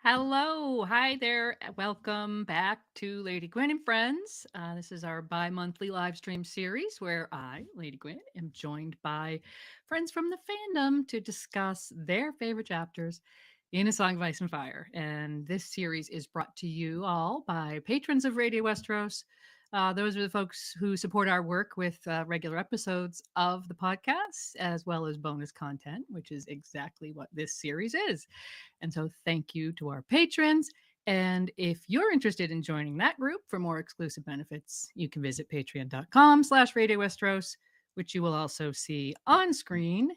Hello. Hi there. Welcome back to Lady Gwyn and Friends. This is our bi monthly live stream series where I, Lady Gwyn, am joined by friends from the fandom to discuss their favorite chapters in A Song of Ice and Fire. And this series is brought to you all by patrons of Radio Westeros. Those are the folks who support our work with regular episodes of the podcast, as well as bonus content, which is exactly what this series is. And so thank you to our patrons. And if you're interested in joining that group for more exclusive benefits, you can visit patreon.com/Radio Westeros, which you will also see on screen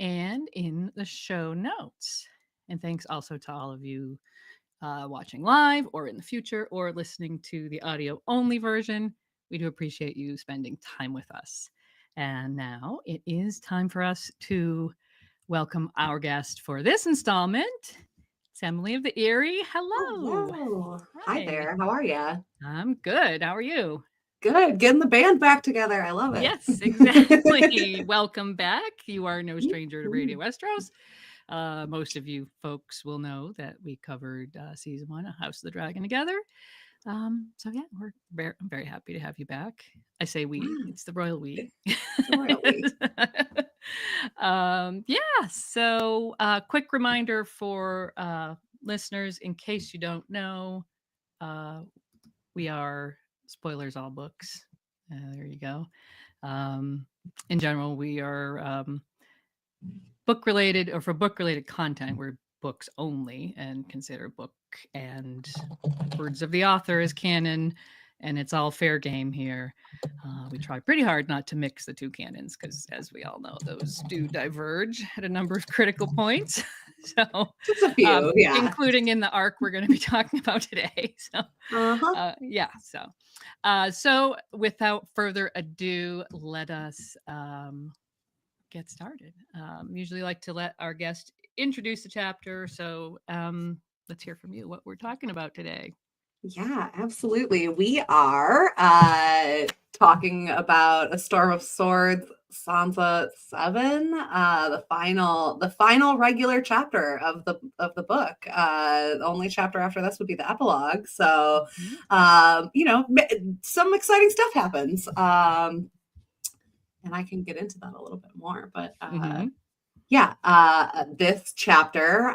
and in the show notes. And thanks also to all of you watching live or in the future or listening to the audio only version. We do appreciate you spending time with us. And now it is time for us to welcome our guest for this installment. It's Emily of the Eyrie. Hello. Hello. Hi Hi. there. How are you? I'm good. How are you? Good. Getting the band back together. I love Yes, it. exactly. Welcome back. You are no stranger to Radio Mhm. Westeros. Most of you folks will know that we covered season 1 of House of the Dragon together. So yeah, I'm very happy to have you back. I say we, Yeah, it's the royal we. it's a royal we. Yeah, so quick reminder for listeners in case you don't know, uh, we are spoilers all books. There you go. Um, in general, we are book related, or for book related content, we're books only and consider book and words of the author as canon, and it's all fair game here. We try pretty hard not to mix the two canons because, as we all know, those do diverge at a number of critical points. So, Just a few. Yeah. including in the arc we're going to be talking about today. So, Uh-huh. yeah. So without further ado, let us get started. Usually like to let our guest introduce the chapter. So let's hear from you what we're talking about today. Yeah, absolutely. We are talking about A Storm of Swords, Sansa VII, the final regular chapter of the book. The only chapter after this would be the epilogue. So, Mhm. some exciting stuff happens. And I can get into that a little bit more, but Mm-hmm. this chapter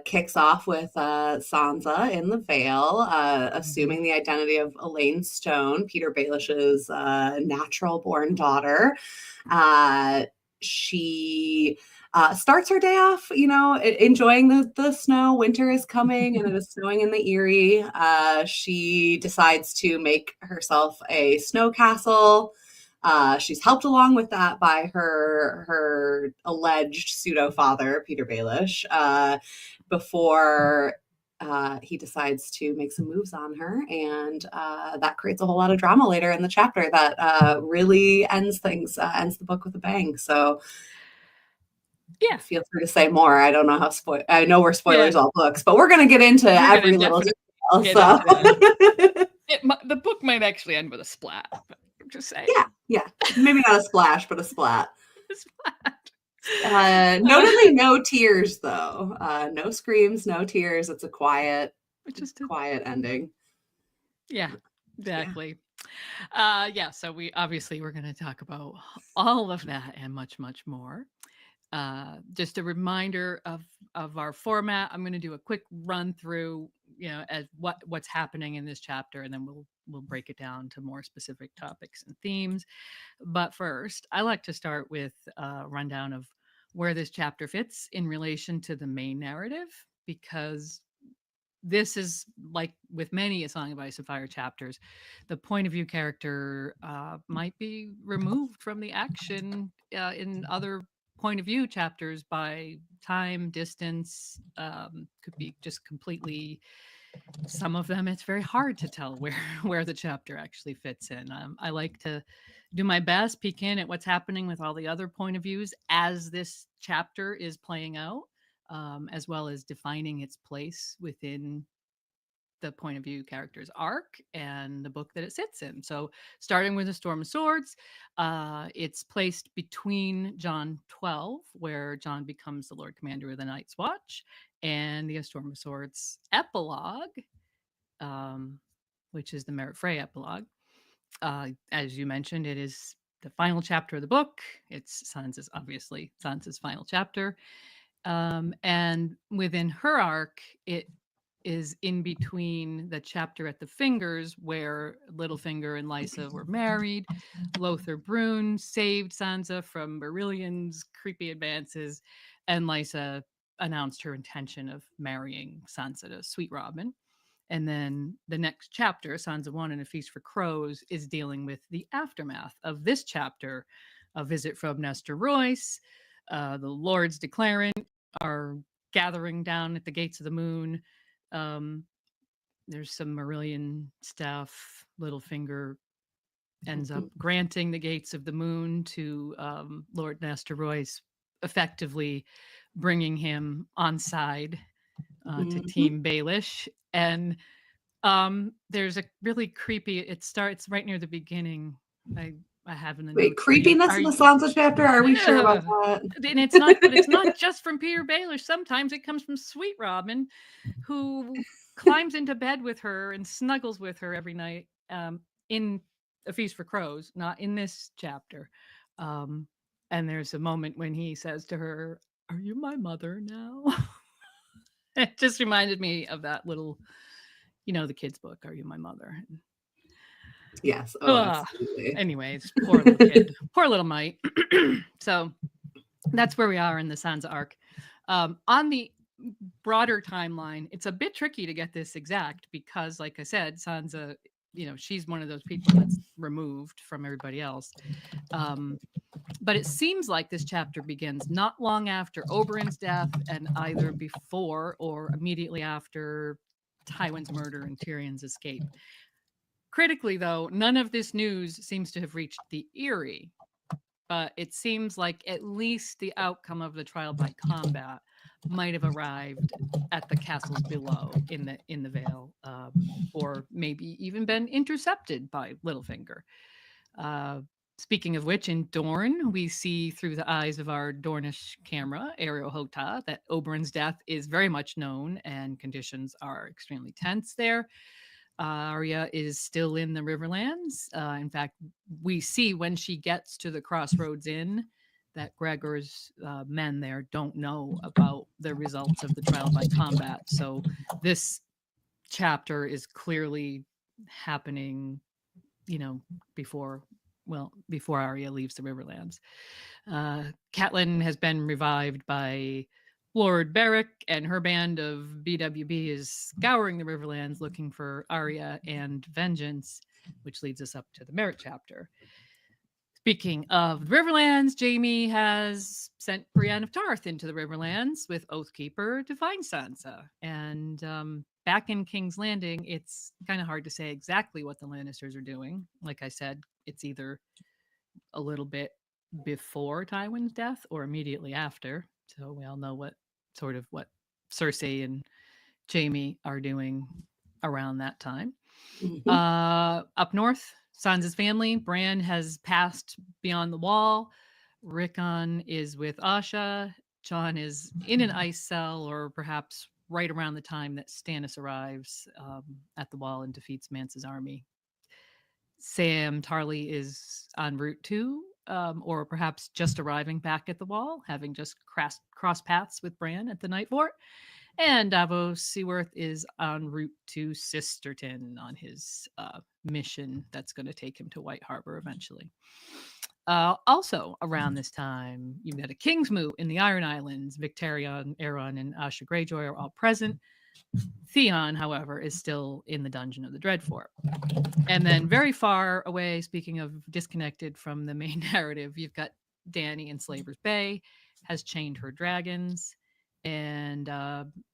kicks off with Sansa in the Vale, Mm-hmm. assuming the identity of Elaine Stone, Peter Baelish's natural-born daughter. She starts her day off, enjoying the snow. Winter is coming, and it is snowing in the Eyrie. She decides to make herself a snow castle. She's helped along with that by her alleged pseudo father, Peter Baelish, before he decides to make some moves on her, and that creates a whole lot of drama later in the chapter that really ends things, ends the book with a bang. So Yeah. feel free to say more. I don't know how I know we're Yeah. spoilers all books, but we're going to get into We're going to every little definitely detail. get into that. So The book might actually end with a splat, but I'm just saying. yeah, maybe not a splash, but a splat. A splat. Notably, no tears though. No screams, no tears. It's a quiet, Just a, quiet ending. yeah, Yeah. exactly. Yeah, so we're going to talk about all of that and much, much more. Just a reminder of our format. I'm going to do a quick run through, as what's happening in this chapter, and then we'll break it down to more specific topics and themes. But first, I like to start with a rundown of where this chapter fits in relation to the main narrative, because this is like with many A Song of Ice and Fire chapters, the point of view character might be removed from the action in other point of view chapters by time, distance, could be just completely. Some of them, it's very hard to tell where where the chapter actually fits in. I like to do my best, peek in at what's happening with all the other point of views as this chapter is playing out, as well as defining its place within the point of view character's arc and the book that it sits in. So, starting with the Storm of Swords, it's placed between John 12, where John becomes the Lord Commander of the Night's Watch, and the Storm of Swords epilogue, um, which is the Merit Frey epilogue. As you mentioned, it is the final chapter of the book. It's obviously Sansa's final chapter. And within her arc, it is in between the chapter at the Fingers where Littlefinger and Lysa were married. Lothar Brune saved Sansa from Beryllian's creepy advances, and Lysa announced her intention of marrying Sansa to Sweet Robin. And then the next chapter, Sansa 1 and A Feast for Crows, is dealing with the aftermath of this chapter. A visit from Nestor Royce, the Lords declarant are gathering down at the gates of the moon. Um, there's some Marillion stuff. Littlefinger ends up granting the gates of the moon to Lord Nestor Royce, effectively bringing him on side to Team Baelish. And there's a really creepy. It starts right near the beginning. I have in the Wait, notes. Are creepiness in the Sansa chapter? Are we sure about that? And it's not, but it's not just from Peter Baelish. Sometimes it comes from Sweet Robin, who climbs into bed with her and snuggles with her every night. In A Feast for Crows, not in this chapter. And there's a moment when he says to her, "Are you my mother now?" It just reminded me of that little, the kids' book, "Are You My Mother?" Yes. Oh, absolutely. Anyways, poor little kid, poor little mite. So that's where we are in the Sansa arc. On the broader timeline, it's a bit tricky to get this exact because, like I said, Sansa, she's one of those people that's removed from everybody else. But it seems like this chapter begins not long after Oberyn's death and either before or immediately after Tywin's murder and Tyrion's escape. Critically, though, none of this news seems to have reached the Eyrie, but it seems like at least the outcome of the trial by combat might have arrived at the castles below in the Vale, or maybe even been intercepted by Littlefinger. Speaking of which, in Dorne, we see through the eyes of our Dornish camera, Ariel Hota, that Oberyn's death is very much known and conditions are extremely tense there. Arya is still in the Riverlands. In fact, we see when she gets to the Crossroads Inn that Gregor's men there don't know about the results of the trial by combat. So this chapter is clearly happening, before Arya leaves the Riverlands. Catelyn has been revived by Lord Beric, and her band of BWB is scouring the Riverlands looking for Arya and vengeance, which leads us up to the Merit chapter. Speaking of the Riverlands, Jaime has sent Brienne of Tarth into the Riverlands with Oathkeeper to find Sansa. And back in King's Landing, it's kind of hard to say exactly what the Lannisters are doing. Like I said, it's either a little bit before Tywin's death or immediately after. So we all know what Cersei and Jaime are doing around that time. Up north, Sansa's family, Bran has passed beyond the wall. Rickon is with Asha. Jon is in an ice cell, or perhaps right around the time that Stannis arrives at the wall and defeats Mance's army. Sam Tarly is en route to, or perhaps just arriving back at the wall, having just crossed paths with Bran at the Night Fort. And Davos Seaworth is en route to Sisterton on his mission that's going to take him to White Harbor eventually. Also, around this time, you've got a King's Moot in the Iron Islands. Victarion, Aeron, and Asha Greyjoy are all present. Theon, however, is still in the dungeon of the Dreadfort. And then very far away, speaking of disconnected from the main narrative, you've got Dany in Slaver's Bay, has chained her dragons. And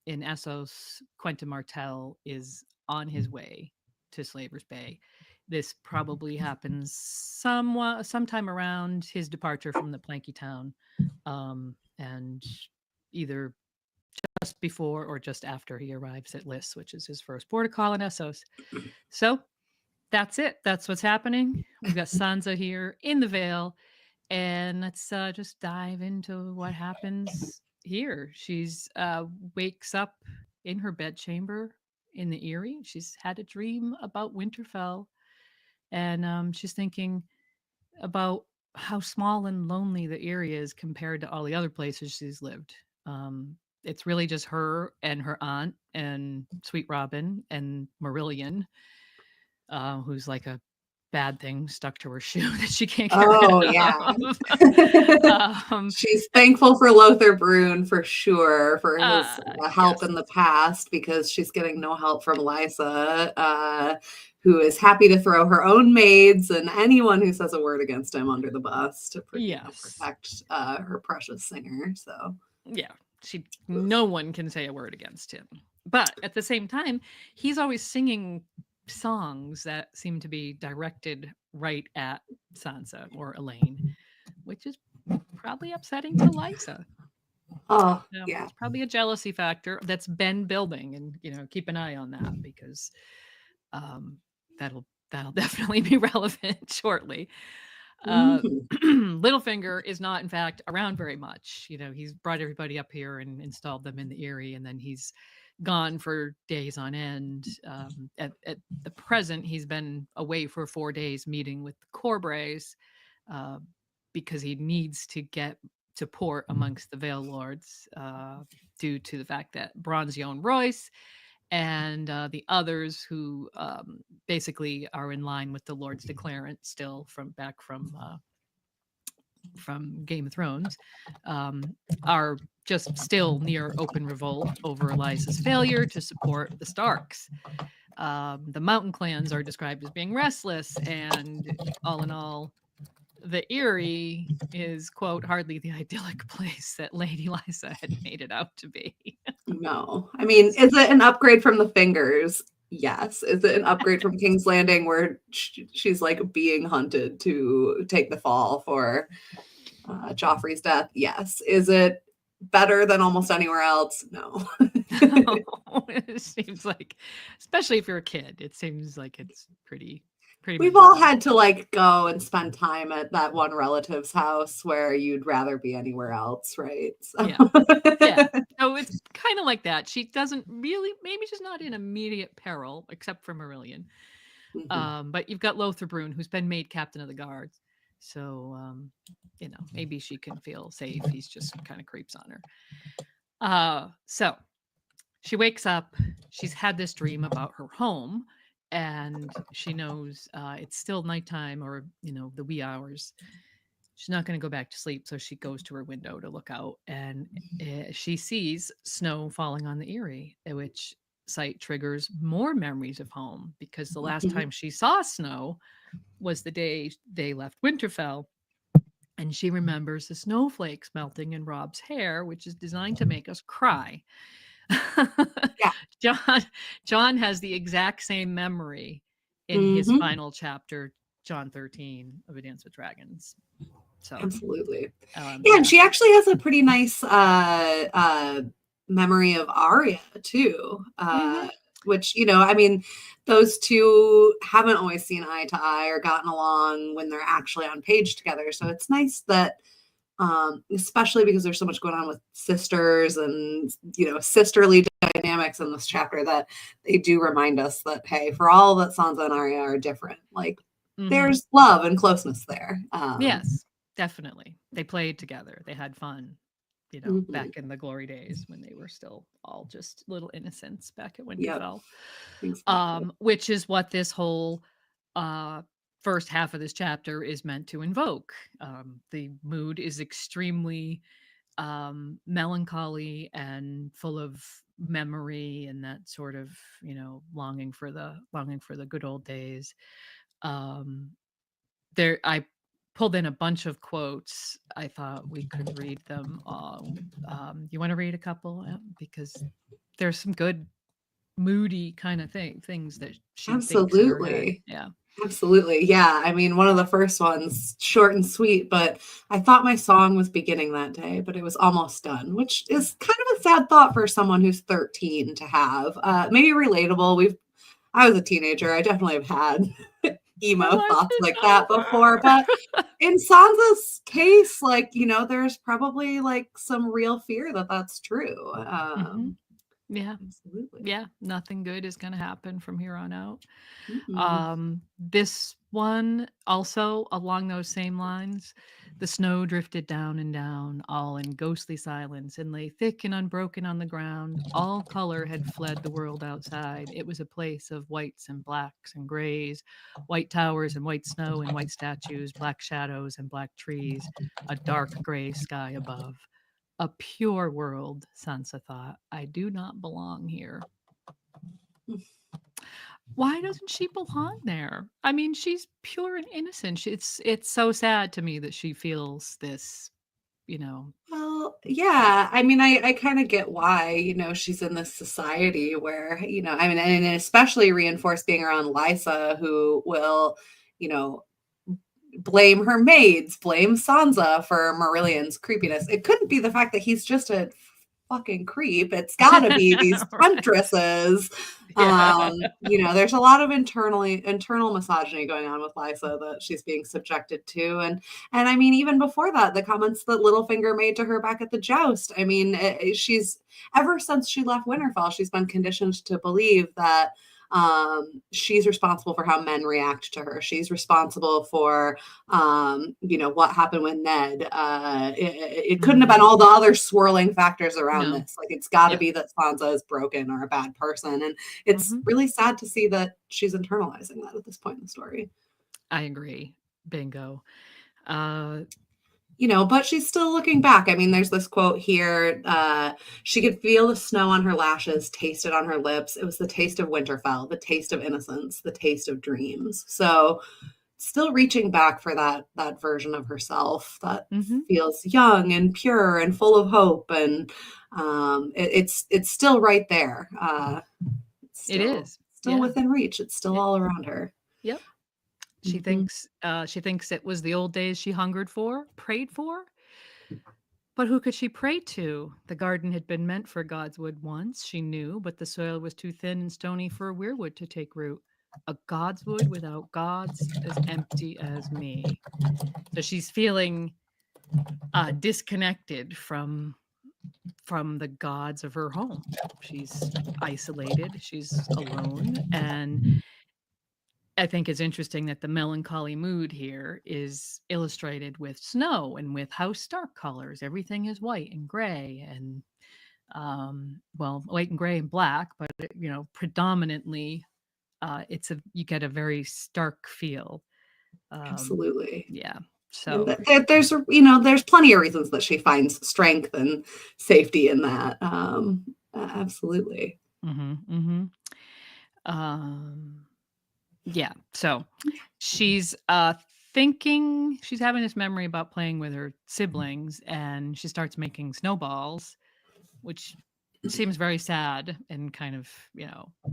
in ASoS, Quentin Martell is on his way to Slaver's Bay. This probably happens sometime around his departure from the Planky Town, and either just before or just after he arrives at Lys, which is his first border call in ASoS. So that's it. That's what's happening. We've got Sansa here in the Vale, and let's just dive into what happens here. She's wakes up in her bedchamber in the Eyrie. She's had a dream about Winterfell, and she's thinking about how small and lonely the area is compared to all the other places she's lived. It's really just her and her aunt and Sweet Robin and Marillion, who's like a bad thing stuck to her shoe that she can't get rid Oh yeah. of. um, She's thankful for Lothar Brune for sure for his help yes, in the past, because she's getting no help from Lysa, who is happy to throw her own maids and anyone who says a word against him under the bus to yes, protect her precious singer. So yeah. No one can say a word against him. But at the same time, he's always singing songs that seem to be directed right at Sansa or Elaine, which is probably upsetting to Lysa. oh yeah. It's probably a jealousy factor that's been building, and keep an eye on that because um, that'll definitely be relevant shortly. Mhm. Littlefinger is not, in fact, around very much. He's brought everybody up here and installed them in the Eyrie, and then he's gone for days on end. At the present, he's been away for 4 days meeting with the Corbrays uh, because he needs to get to port amongst the Vale Lords due to the fact that Bronzion Royce and the others who basically are in line with the Lord's Declarant still from Game of Thrones, are just still near open revolt over Eliza's failure to support the Starks. The mountain clans are described as being restless, and all in all, the Eyrie is, quote, hardly the idyllic place that Lady Lysa had made it out to be. No, I mean, is it an upgrade from the Fingers? Yes. Is it an upgrade from King's Landing, where she's like being hunted to take the fall for Joffrey's death? Yes. Is it better than almost anywhere else? No. It seems like, especially if you're a kid, it seems like it's pretty We've all miserable. had to like go and spend time at that one relative's house where you'd rather be anywhere else, right? So. Yeah. Yeah. So it's kind of like that. She doesn't really, maybe she's not in immediate peril, except for Marillion. Mhm. But you've got Lothar Brune, who's been made captain of the guards. So, maybe she can feel safe. He's just kind of creeps on her. So she wakes up. She's had this dream about her home, and she knows it's still nighttime, or the wee hours. She's not going to go back to sleep, so she goes to her window to look out, and she sees snow falling on the Eyrie, which sight triggers more memories of home, because the last Mhm. time she saw snow was the day they left Winterfell, and she remembers the snowflakes melting in Rob's hair, which is designed to make us cry. Yeah. John John has the exact same memory in his Mhm. final chapter, John 13 of A Dance with Dragons. So, Absolutely. Yeah, and yeah. she actually has a pretty nice memory of Arya too. Mhm. Which, I mean, those two haven't always seen eye to eye or gotten along when they're actually on page together. So it's nice that, especially because there's so much going on with sisters and, sisterly dynamics in this chapter, that they do remind us that, hey, for all that Sansa and Arya are different, like Mhm. there's love and closeness there. Yes, definitely. They played together. They had fun, Mhm. back in the glory days when they were still all just little innocents back at Yep, Winterfell. exactly. Which is what this whole uh first half of this chapter is meant to invoke. The mood is extremely melancholy and full of memory and that sort of, longing for the good old days. Um there I pulled in a bunch of quotes. I thought we could read them all. You want to read a couple? Because there's some good moody kind of things that she thinks in her head. Absolutely. Yeah. Absolutely. Yeah. I mean, one of the first ones, short and sweet, but I thought my song was beginning that day, but it was almost done, which is kind of a sad thought for someone who's 13 to have. Maybe relatable. I was a teenager. I definitely have had Why emo wasn't thoughts it like that before, but over? in Sansa's case, like, there's probably like some real fear that that's true. Hmm. Yeah. Absolutely. Yeah. Nothing good is going to happen from here on out. Mm-mm. This one also along those same lines. The snow drifted down and down, all in ghostly silence, and lay thick and unbroken on the ground. All color had fled the world outside. It was a place of whites and blacks and grays, white towers and white snow and white statues, black shadows and black trees, a dark gray sky above. A pure world, Sansa thought. I do not belong here. Why doesn't she belong there? I mean, she's pure and innocent. It's so sad to me that she feels this, you know. Well, yeah. I mean, I kind of get why, she's in this society where, I mean, and especially reinforced being around Lysa, who will, you know, blame her maids, blame Sansa for Marillion's creepiness. It couldn't be the fact that he's just a fucking creep. It's got to be these Right. huntresses. Yeah. There's a lot of internal misogyny going on with Lysa that she's being subjected to, and I mean, even before that, the comments that Littlefinger made to her back at the joust. I mean, she's ever since she left Winterfell, she's been conditioned to believe that she's responsible for how men react to her. She's responsible for what happened with Ned. It couldn't have Mhm. been all the other swirling factors around No. this. Like, it's got to Yep. be that Sansa is broken or a bad person, and it's Mhm. really sad to see that she's internalizing that at this point in the story. I agree. Bingo. Uh, But she's still looking back. I mean, there's this quote here. She could feel the snow on her lashes, taste it on her lips. It was the taste of Winterfell, the taste of innocence, the taste of dreams. So, still reaching back for that version of herself that mhm. feels young and pure and full of hope, and it's still right there. It's It is. still Yeah. within reach. It's still It, all around her. yep. Mhm. She thinks it was the old days she hungered for, prayed for. But who could she pray to? The garden had been meant for God's wood once, she knew, but the soil was too thin and stony for a weirwood to take root. A God's wood without gods, as empty as me. So she's feeling disconnected from the gods of her home. She's isolated. She's alone, and I think it's interesting that the melancholy mood here is illustrated with snow and with house stark colors. Everything is white and gray and well, white and gray and black, but predominantly, it's a you get a very stark feel. Um, Absolutely. yeah. And So, there's plenty of reasons that she finds strength and safety in that. Absolutely. mhm, mhm. Um, yeah. So she's thinking she's having this memory about playing with her siblings, and she starts making snowballs, which seems very sad and kind of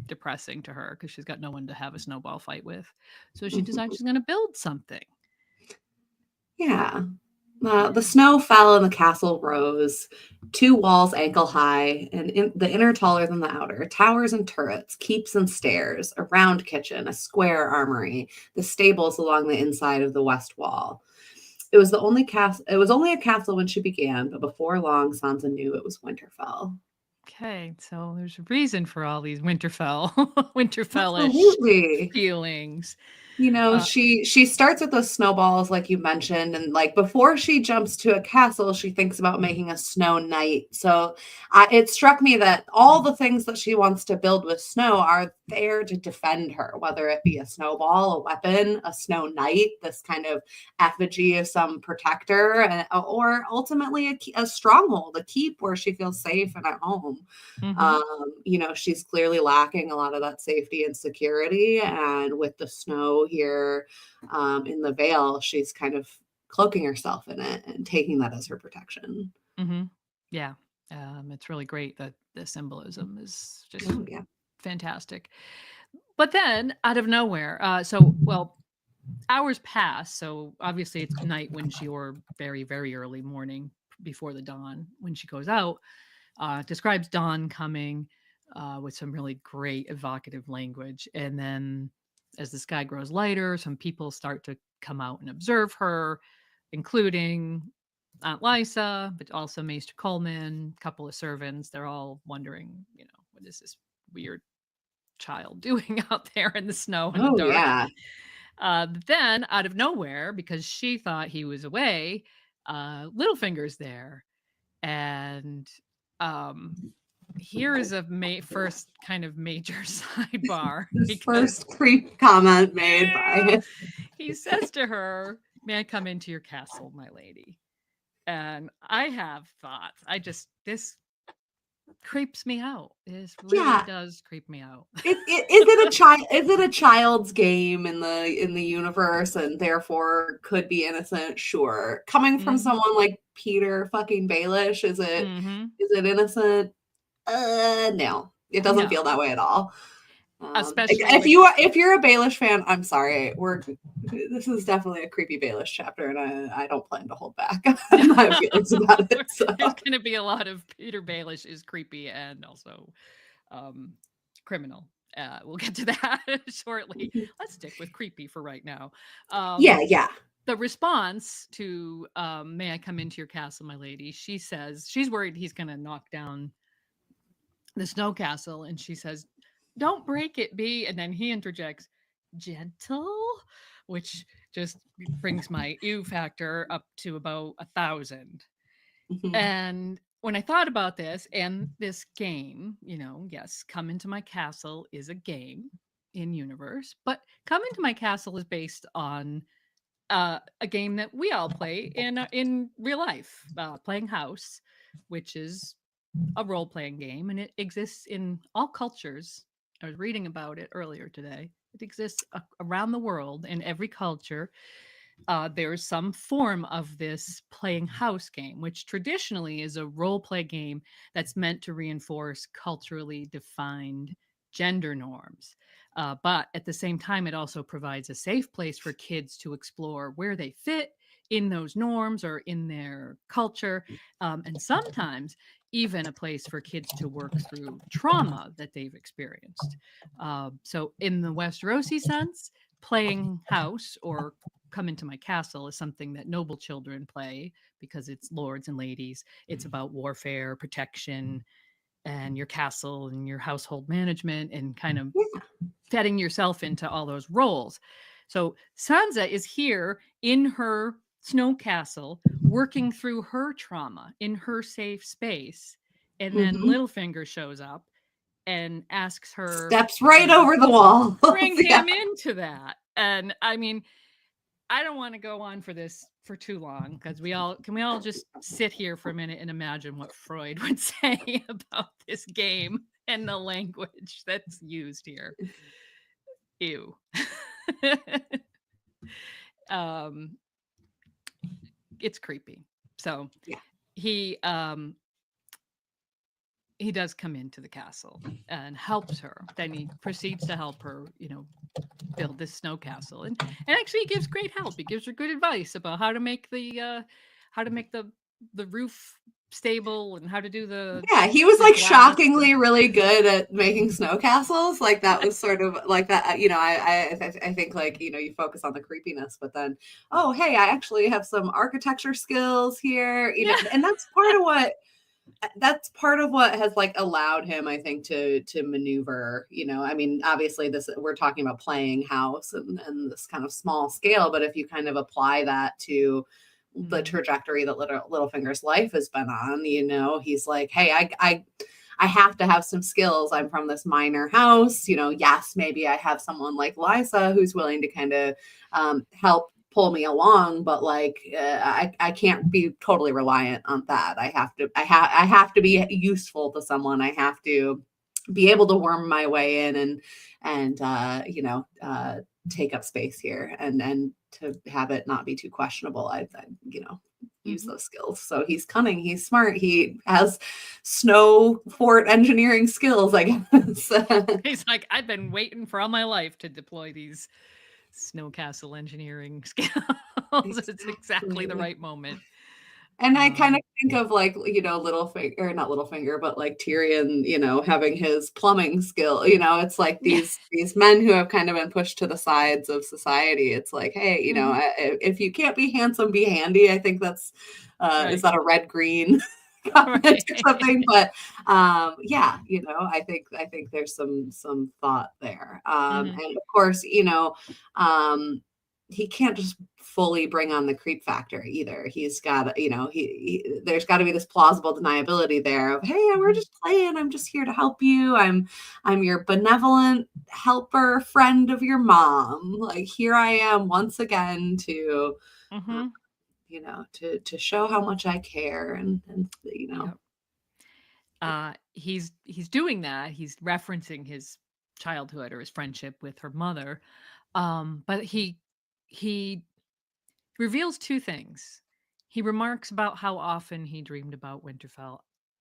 depressing to her because she's got no one to have a snowball fight with. So she decides Mhm. she's going to build something. Yeah. The snow fell and the castle rose, two walls ankle high, and the inner taller than the outer. Towers and turrets, keeps and stairs, a round kitchen, a square armory, the stables along the inside of the west wall. It was the only castle. It was only a castle when she began, but before long, Sansa knew it was Winterfell. Okay, so there's a reason for all these Winterfell, Winterfellish Absolutely. feelings. Uh, She starts with those snowballs like you mentioned, and like before she jumps to a castle, she thinks about making a snow knight. So it struck me that all the things that she wants to build with snow are there to defend her, whether it be a snowball, a weapon, a snow knight, this kind of effigy of some protector, or ultimately a stronghold, a keep where she feels safe and at home. mhm, She's clearly lacking a lot of that safety and security. And with the snow here in the Vale, she's kind of cloaking herself in it and taking that as her protection. mhm. Yeah, it's really great that the symbolism is just Oh, yeah. fantastic. But then, out of nowhere, well, hours pass. So obviously, it's night when she, or very, very early morning before the dawn when she goes out. Describes dawn coming with some really great evocative language. And then, as the sky grows lighter, some people start to come out and observe her, including Aunt Lysa, but also Maester Coleman, a couple of servants. They're all wondering, what is this weird child doing out there in the snow and the Oh, dark? yeah. Then, out of nowhere, because she thought he was away, Littlefinger's there. And um, here is a first kind of major sidebar His because first creep comment made by he says to her, "May I come into your castle, my lady?" And I have thoughts. This creeps me out. This really yeah. does creep me out. Is it a child? Is it a child's game in the universe, and therefore could be innocent? Sure. Coming from Mhm. someone like Peter fucking Baelish, Mhm. is it innocent? No, it doesn't feel No. that way at all. Especially If with you're a Baelish fan, I'm sorry. This is definitely a creepy Baelish chapter, and I don't plan to hold back my feelings about it. So. There's going to be a lot of Peter Baelish is creepy and also um, criminal. We'll get to that shortly. Let's stick with creepy for right now. Yeah, yeah. The response to "May I come into your castle, my lady?" She says she's worried he's going to knock down the snow castle, and she says, "Don't break it, B." And then he interjects, "Gentle," which just brings my ew factor up to about 1,000. Mhm. And when I thought about this and this game, yes, Come Into My Castle is a game in universe, but Come Into My Castle is based on a game that we all play in real life, playing House, which is a role playing game, and it exists in all cultures. I was reading about it earlier today. It exists around the world in every culture. There's some form of this playing house game, which traditionally is a role play game that's meant to reinforce culturally defined gender norms. But at the same time, it also provides a safe place for kids to explore where they fit in those norms or in their culture. And sometimes even a place for kids to work through trauma that they've experienced. So, in the Westerosi sense, playing house or Come Into My Castle is something that noble children play because it's lords and ladies. It's about warfare, protection, and your castle and your household management and kind of fitting yourself into all those roles. So Sansa is here in her snow castle, working through her trauma in her safe space. And then Mhm. Littlefinger shows up and asks her Steps right to over the wall. bring Yeah. him into that. And I mean, I don't want to go on for this for too long because we all just sit here for a minute and imagine what Freud would say about this game and the language that's used here. Ew. um, it's creepy. So Yeah. he um he does come into the castle and helps her. Then he proceeds to help her, build this snow castle, and actually he gives great help. He gives her good advice about how to make the roof stable and how to do Yeah, he was the like glass. shockingly really good at making snow castles. Like that was sort of like that. I think like you focus on the creepiness, but then oh hey, I actually have some architecture skills here. Yeah. And that's part of what has like allowed him, I think, to maneuver. I mean, obviously this we're talking about playing house and this kind of small scale, but if you kind of apply that to the trajectory that Littlefinger's life has been on, he's like, hey, I have to have some skills. I'm from this minor house. Yes, maybe I have someone like Lysa who's willing to kind of help pull me along, but like I can't be totally reliant on that. I have to be useful to someone. I have to be able to worm my way in and take up space here and to have it not be too questionable. I use Mhm. those skills. So he's cunning, he's smart, he has snow fort engineering skills, I guess. He's like, I've been waiting for all my life to deploy these snow castle engineering skills. It's exactly the Exactly. right moment. And I kind of Um, think of like, Littlefinger, or not Littlefinger, but like Tyrion, having his plumbing skill. It's like yeah. these men who have kind of been pushed to the sides of society. It's like, hey, Hmm. if you can't be handsome, be handy. I think that's is Right. that a red green comment or Right. something? But yeah, I think there's some thought there. Hmm. And of course, um, he can't just fully bring on the creep factor either. He's got, there's got to be this plausible deniability there of, hey, we're Hmm. just playing. I'm just here to help you. I'm your benevolent helper, friend of your mom. Like here I am once again to, uh, Hmm. to show how much I care and. Yep. He's doing that. He's referencing his childhood or his friendship with her mother. But he reveals two things. He remarks about how often he dreamed about Winterfell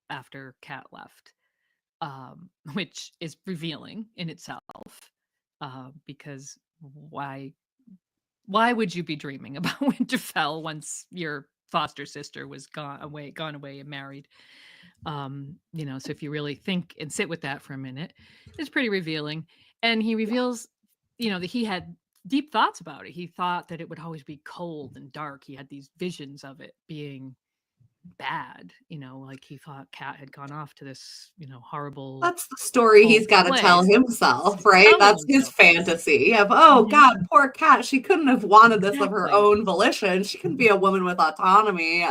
after Cat left, which is revealing in itself. Because why why would you be dreaming about Winterfell once your foster sister was gone away and married? So if you really think and sit with that for a minute, it's pretty revealing. And he reveals, that he had deep thoughts about it. He thought that it would always be cold and dark. He had these visions of it being bad, like he thought Cat had gone off to this, horrible That's the story cold he's got to tell place. himself, He's right? telling That's his himself this. fantasy of, oh Mhm. God, poor cat. She couldn't have wanted this of her Exactly. own volition. She can be a woman with autonomy.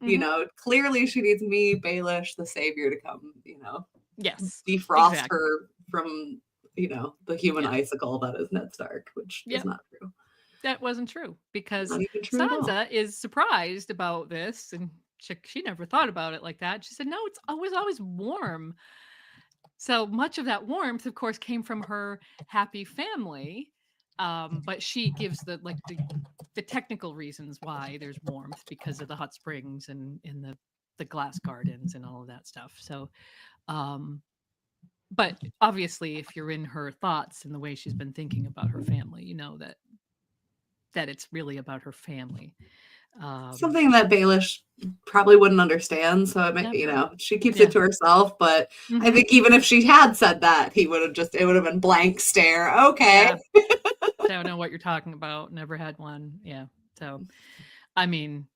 Hmm. Clearly she needs me, Baelish, the savior, to come, Yes, defrost exactly. her from, the human Yeah. icicle that is Ned Stark, which is Yep. not true. That wasn't true because Not even true at all. Sansa is surprised about this, and she never thought about it like that. She said, "No, it was always warm." So much of that warmth, of course, came from her happy family. But she gives the technical reasons why there's warmth because of the hot springs and in the glass gardens and all of that stuff. So, um, but obviously, if you're in her thoughts and the way she's been thinking about her family, you know that it's really about her family. Um, Something that Baelish probably wouldn't understand. So Never. she keeps it Yeah. to herself. But I Mhm. think even if she had said that, it would have been blank stare. Okay. Yeah. Don't know what you're talking about. Never had one. Yeah. So, I mean,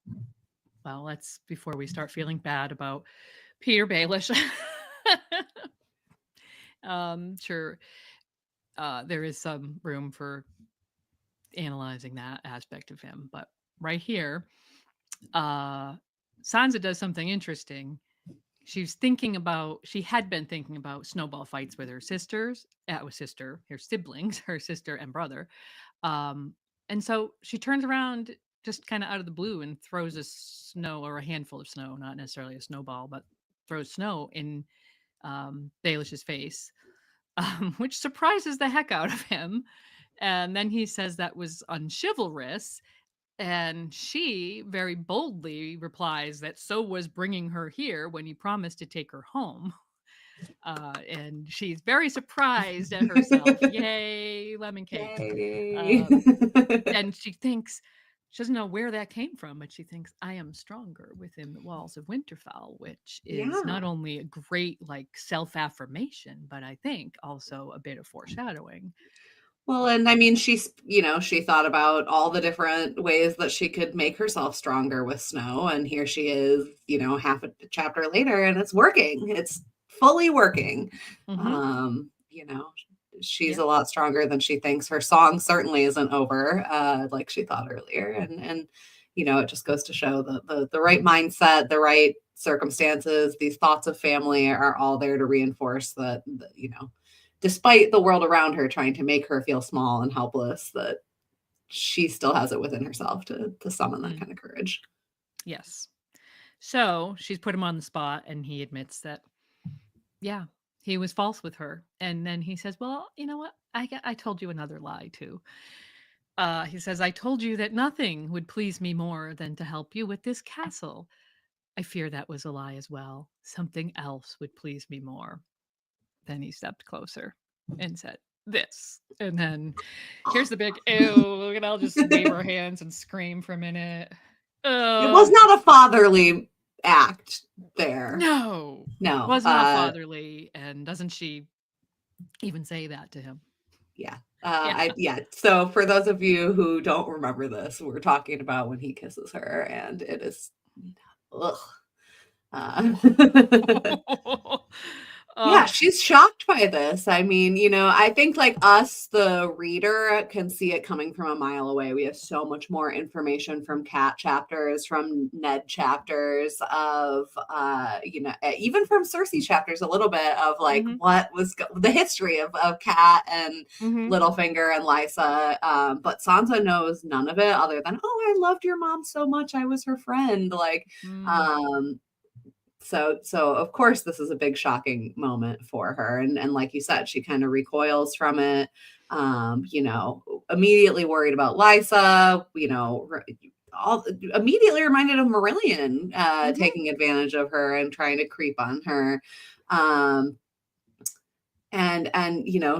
well, let's before we start feeling bad about Peter Baelish. Sure. There is some room for analyzing that aspect of him, but right here, uh, Sansa does something interesting. She had been thinking about snowball fights with her sisters, her siblings, her sister and brother. Um, and so she turns around just kind of out of the blue and throws a snow or a handful of snow, not necessarily a snowball, but throws snow in Baelish's face, which surprises the heck out of him. And then he says that was unchivalrous. And she very boldly replies that so was bringing her here when you promised to take her home. And she's very surprised at herself. Yay, lemon cake. Yay. Um, and she doesn't know where that came from, but she thinks I am stronger within the walls of Winterfell, which is Yeah. not only a great like self-affirmation, but I think also a bit of foreshadowing. Well, and I mean, she thought about all the different ways that she could make herself stronger with snow. And here she is, half a chapter later, and it's working. It's fully working. Hmm. Um, you know, she's Yeah. a lot stronger than she thinks. Her song certainly isn't over, like she thought earlier. And it just goes to show that the right mindset, the right circumstances, these thoughts of family are all there to reinforce that despite the world around her trying to make her feel small and helpless, that she still has it within herself to summon that Mm, kind of courage. yes. So she's put him on the spot, and he admits that, yeah, he was false with her. And then he says, "Well, you know what? I told you another lie too." He says, "I told you that nothing would please me more than to help you with this castle. I fear that was a lie as well. Something else would please me more." Then he stepped closer and said, "This." And then here's the big ew, and I'll just wave our hands and scream for a minute. It was Oh, not a fatherly act there. no. No. Was not fatherly, and doesn't she even say that to him? Yeah. Yeah. So for those of you who don't remember this, we're talking about when he kisses her, and it is, ugh. Uh, Yeah, Oh. she's shocked by this. I mean, I think like us, the reader, can see it coming from a mile away. We have so much more information from Cat chapters, from Ned chapters, of even from Cersei chapters, a little bit of like Mhm, what was the history of Cat and mhm, Littlefinger and Lysa. But Sansa knows none of it other than, oh, I loved your mom so much, I was her friend. Like, mm, um, so of course this is a big shocking moment for her, and like you said, she kind of recoils from it, immediately worried about Lysa, all immediately reminded of Marillion mhm. taking advantage of her and trying to creep on her. um and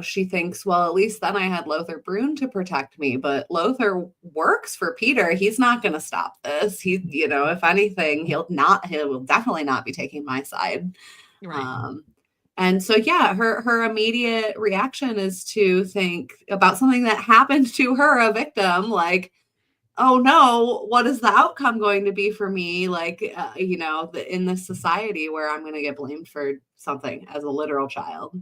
she thinks, well, at least then I had Lothar Brune to protect me. But Lothar works for Peter. He's not going to stop this. If anything, he will definitely not be taking my side. Right. um and so, yeah, her immediate reaction is to think about something that happened to her, a victim, like, oh no, what is the outcome going to be for me? Like, in this society where I'm going to get blamed for something as a literal child.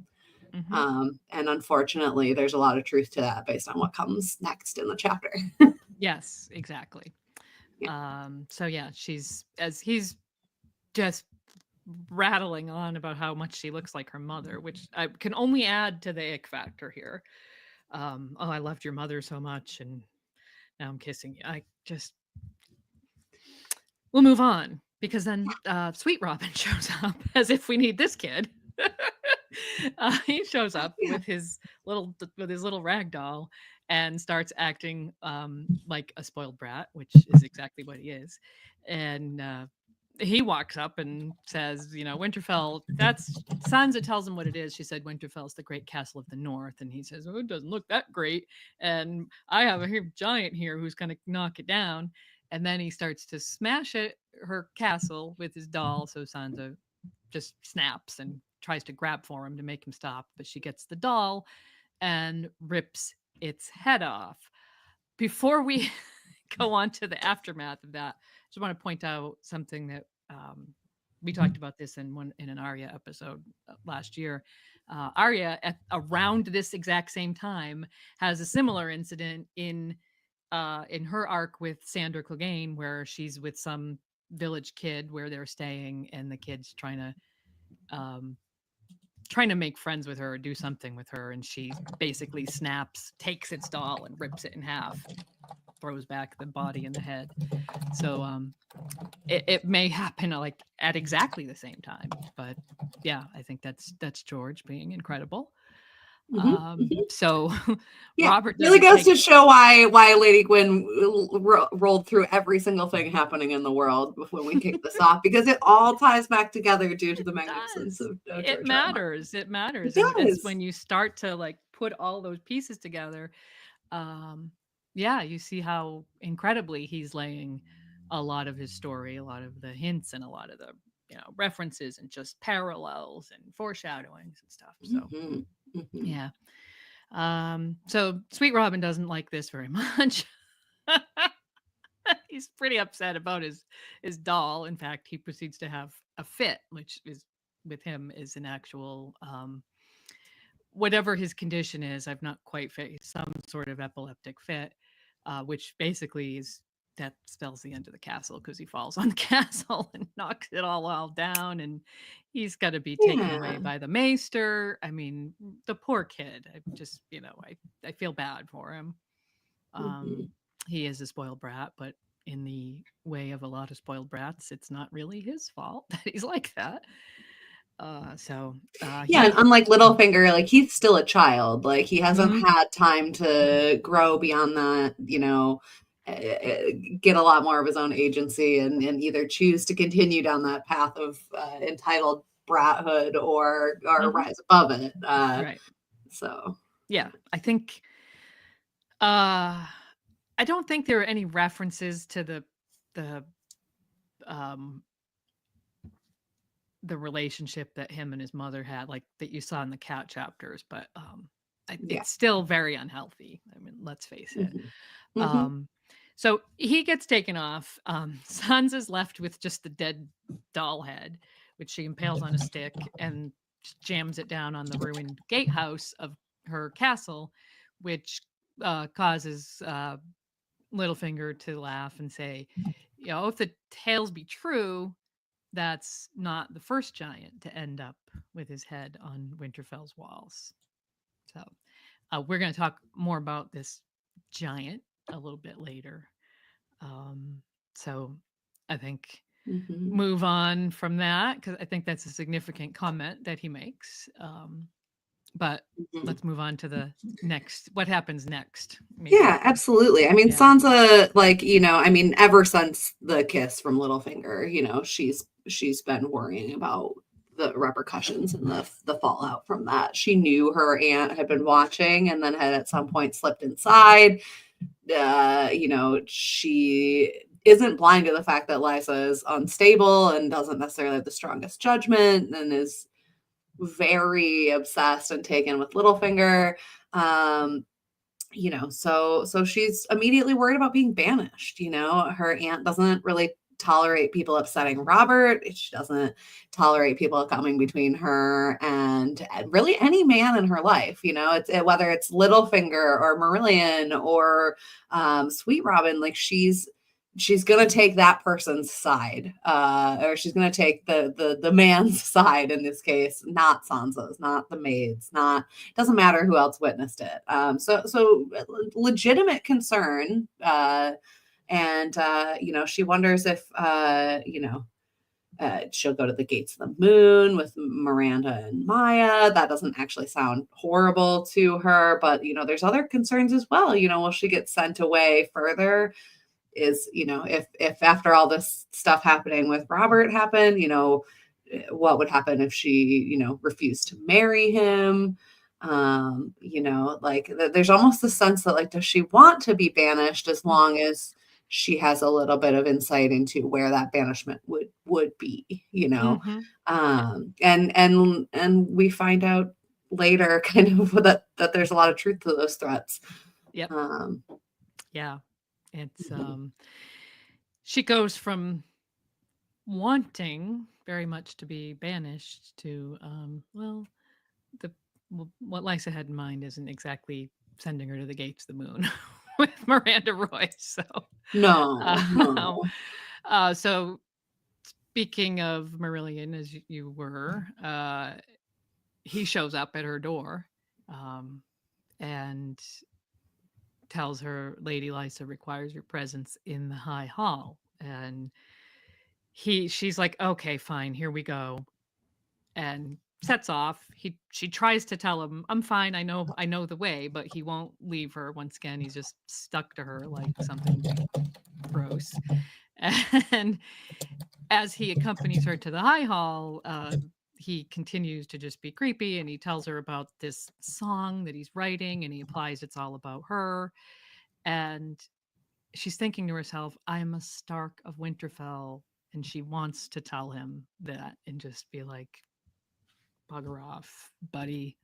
Mhm. And unfortunately, there's a lot of truth to that based on what comes next in the chapter. Yes, exactly. Yeah. So yeah, she's as he's just rattling on about how much she looks like her mother, which I can only add to the ick factor here. Oh, I loved your mother so much, and now I'm kissing you. I just we'll move on because then Sweet Robin shows up as if we need this kid. He shows up Yeah. with his little rag doll and starts acting like a spoiled brat, which is exactly what he is. And he walks up and says, Winterfell, that's Sansa tells him what it is. She said Winterfell's the great castle of the north. And he says, oh, it doesn't look that great. And I have a giant here who's going to knock it down. And then he starts to smash her castle with his doll. So Sansa just snaps and tries to grab for him to make him stop. But she gets the doll and rips its head off. Before we go on to the aftermath of that, I just want to point out something that we talked about this in an Arya episode last year. Arya, around this exact same time, has a similar incident in her arc with Sandor Clegane, where she's with some village kid where they're staying, and the kid's um, trying to make friends with her, or do something with her, and she basically snaps, takes its doll, and rips it in half, throws back the body and the head. So it may happen like at exactly the same time, but yeah, I think that's George being incredible. Hmm. Hmm. So Yeah, Robert really doesn't goes take to show why Lady Gwyn rolled through every single thing happening in the world when we kick this off, because it all ties back together due to it the magnificence does. of It George R. R. Martin. matters. It It matters. And as does. when you start to like put all those pieces together, um, yeah, you see how incredibly he's laying a lot of his story, a lot of the hints, and a lot of the references and just parallels and foreshadowings and stuff. So Hmm. Hmm. yeah. So Sweet Robin doesn't like this very much. He's pretty upset about his doll. In fact, he proceeds to have a fit, which is with him is an actual whatever his condition is. I've not quite faced some sort of epileptic fit, which basically is that spells the end of the castle because he falls on the castle and knocks it all down, and he's got to be taken away Yeah. by the maester. I mean, the poor kid. I just I feel bad for him. Um, Hmm. he is a spoiled brat, but in the way of a lot of spoiled brats, it's not really his fault that he's like that. Yeah, and He. unlike Littlefinger, like, he's still a child. Like, he hasn't Mhm. had time to grow beyond that, get a lot more of his own agency, and either choose to continue down that path of entitled brathood or Mhm. rise above it. Right. So Yeah, I think, uh, I don't think there are any references to the, um the relationship that him and his mother had, like, that you saw in the cat chapters, but, yeah. it's still very unhealthy. I mean, let's face it. Hmm. Hmm. Um, so he gets taken off. Sansa's left with just the dead doll head, which she impales on a stick and jams it down on the ruined gatehouse of her castle, which causes Littlefinger to laugh and say, if the tales be true, that's not the first giant to end up with his head on Winterfell's walls. So we're going to talk more about this giant a little bit later. Um, so I think Hmm. move on from that because I think that's a significant comment that he makes. But Hmm. let's move on to the next. What happens next? Maybe. Yeah, absolutely. I mean, Yeah. Sansa, like, I mean, ever since the kiss from Littlefinger, she's been worrying about the repercussions and the fallout from that. She knew her aunt had been watching and then had at some point slipped inside. She isn't blind to the fact that Lysa is unstable and doesn't necessarily have the strongest judgment and is very obsessed and taken with Littlefinger. Um, so she's immediately worried about being banished. Her aunt doesn't really tolerate people upsetting Robert. She doesn't tolerate people coming between her and really any man in her life. Whether it's Littlefinger or Marillion or Sweet Robin, like she's gonna take that person's side, or she's gonna take the man's side in this case, not Sansa's, not the maid's, not doesn't matter who else witnessed it. So legitimate concern, and she wonders if she'll go to the gates of the moon with Miranda and Maya. That doesn't actually sound horrible to her, but there's other concerns as well. Will she get sent away further? If after all this stuff happening with Robert happened, what would happen if she, refused to marry him? Like there's almost a sense that like, does she want to be banished as long as she has a little bit of insight into where that banishment would be, Mm-hmm. Yeah. and we find out later kind of that there's a lot of truth to those threats. Yep. Um, Yeah. It's mhm. she goes from wanting very much to be banished to the what Lysa had in mind isn't exactly sending her to the gates of the moon with Miranda Roy. So, No, um, no. so speaking of Marillion, as you were, he shows up at her door, um, and tells her Lady Lysa requires your presence in the High Hall, and she's like, okay, fine, here we go, and sets off. She tries to tell him, I'm fine, I know the way, but he won't leave her. Once again, he's just stuck to her like something gross. And as he accompanies her to the high hall, he continues to just be creepy, and he tells her about this song that he's writing, and he applies it's all about her. And she's thinking to herself, I'm a Stark of Winterfell. And she wants to tell him that and just be like, bugger off, buddy.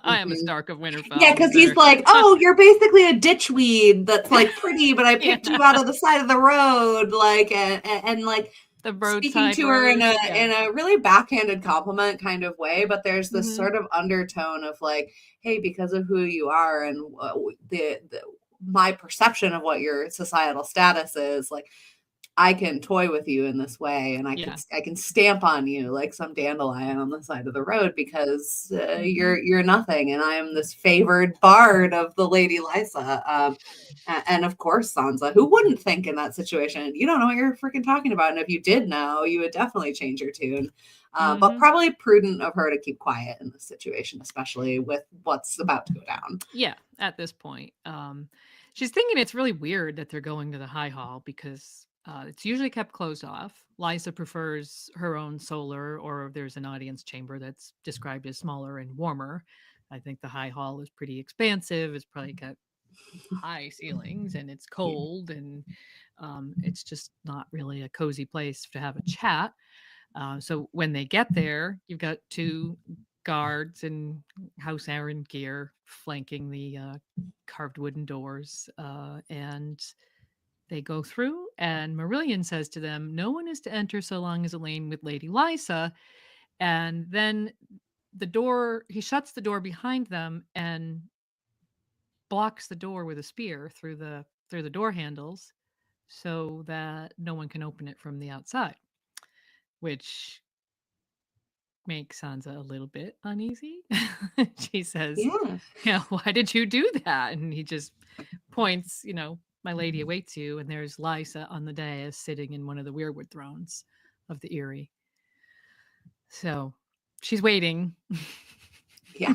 I am a Mhm. Stark of Yeah, Winterfell. You because he's better. like, "Oh, you're basically a ditchweed that's like pretty, but I Yeah. picked you out of the side of the road." Like, and like The speaking roadside to her in a rose. Yeah. in a really backhanded compliment kind of way, but there's this Hmm. sort of undertone of like, "Hey, because of who you are and the my perception of what your societal status is, like I can toy with you in this way, and Yeah. I can stamp on you like some dandelion on the side of the road because Hmm. you're nothing, and I am this favored bard of the Lady Lysa." And of course, Sansa, who wouldn't think in that situation? You don't know what you're freaking talking about, and if you did know, you would definitely change your tune. But Hmm. probably prudent of her to keep quiet in this situation, especially with what's about to go down. Yeah. At this point, she's thinking it's really weird that they're going to the High Hall because It's usually kept closed off. Liza prefers her own solar, or there's an audience chamber that's described as smaller and warmer. I think the high hall is pretty expansive. It's probably got high ceilings and it's Yeah. cold, and it's just not really a cozy place to have a chat. So when they get there, you've got two guards in house errand gear flanking the carved wooden doors, and they go through, and Marillion says to them, "No one is to enter so long as Elaine with Lady Lysa." And then he shuts the door behind them and blocks the door with a spear through the door handles so that no one can open it from the outside, which makes Sansa a little bit uneasy. She says, Yeah. "Yeah, why did you do that?" And he just points, "My lady awaits you." And there's Lysa on the dais sitting in one of the weirwood thrones of the Eyrie. So she's waiting. Yeah.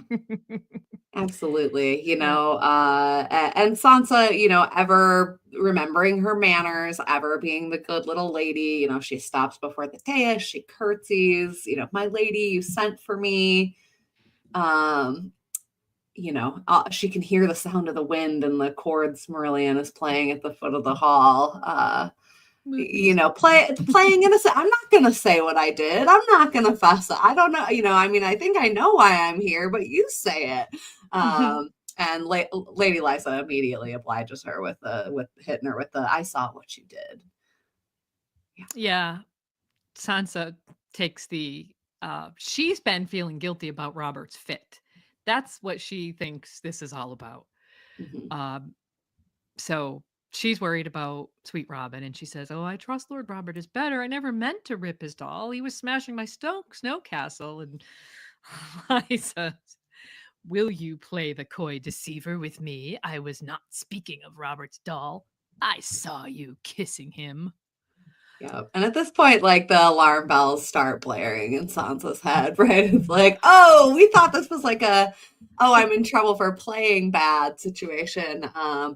Absolutely. Yeah. And Sansa, ever remembering her manners, ever being the good little lady, she stops before the dais, she curtsies, my lady, you sent for me. Um, she can hear the sound of the wind and the chords Marillion is playing at the foot of the hall. Movies. Playing innocent. I'm not gonna say what I did. I'm not gonna fuss. I don't know. I mean, I think I know why I'm here, but you say it. And Lady Lysa immediately obliges her with hitting her with the "I saw what you did." Yeah. Yeah. Sansa takes she's been feeling guilty about Robert's fit. That's what she thinks this is all about. Mhm. Um, so she's worried about Sweet Robin, and she says, "Oh, I trust Lord Robert is better. I never meant to rip his doll. He was smashing my snow castle." And I says, "Will you play the coy deceiver with me? I was not speaking of Robert's doll. I saw you kissing him." Yeah. And at this point, like the alarm bells start blaring in Sansa's head, right? It's like, oh, we thought this was like oh, I'm in trouble for playing bad situation.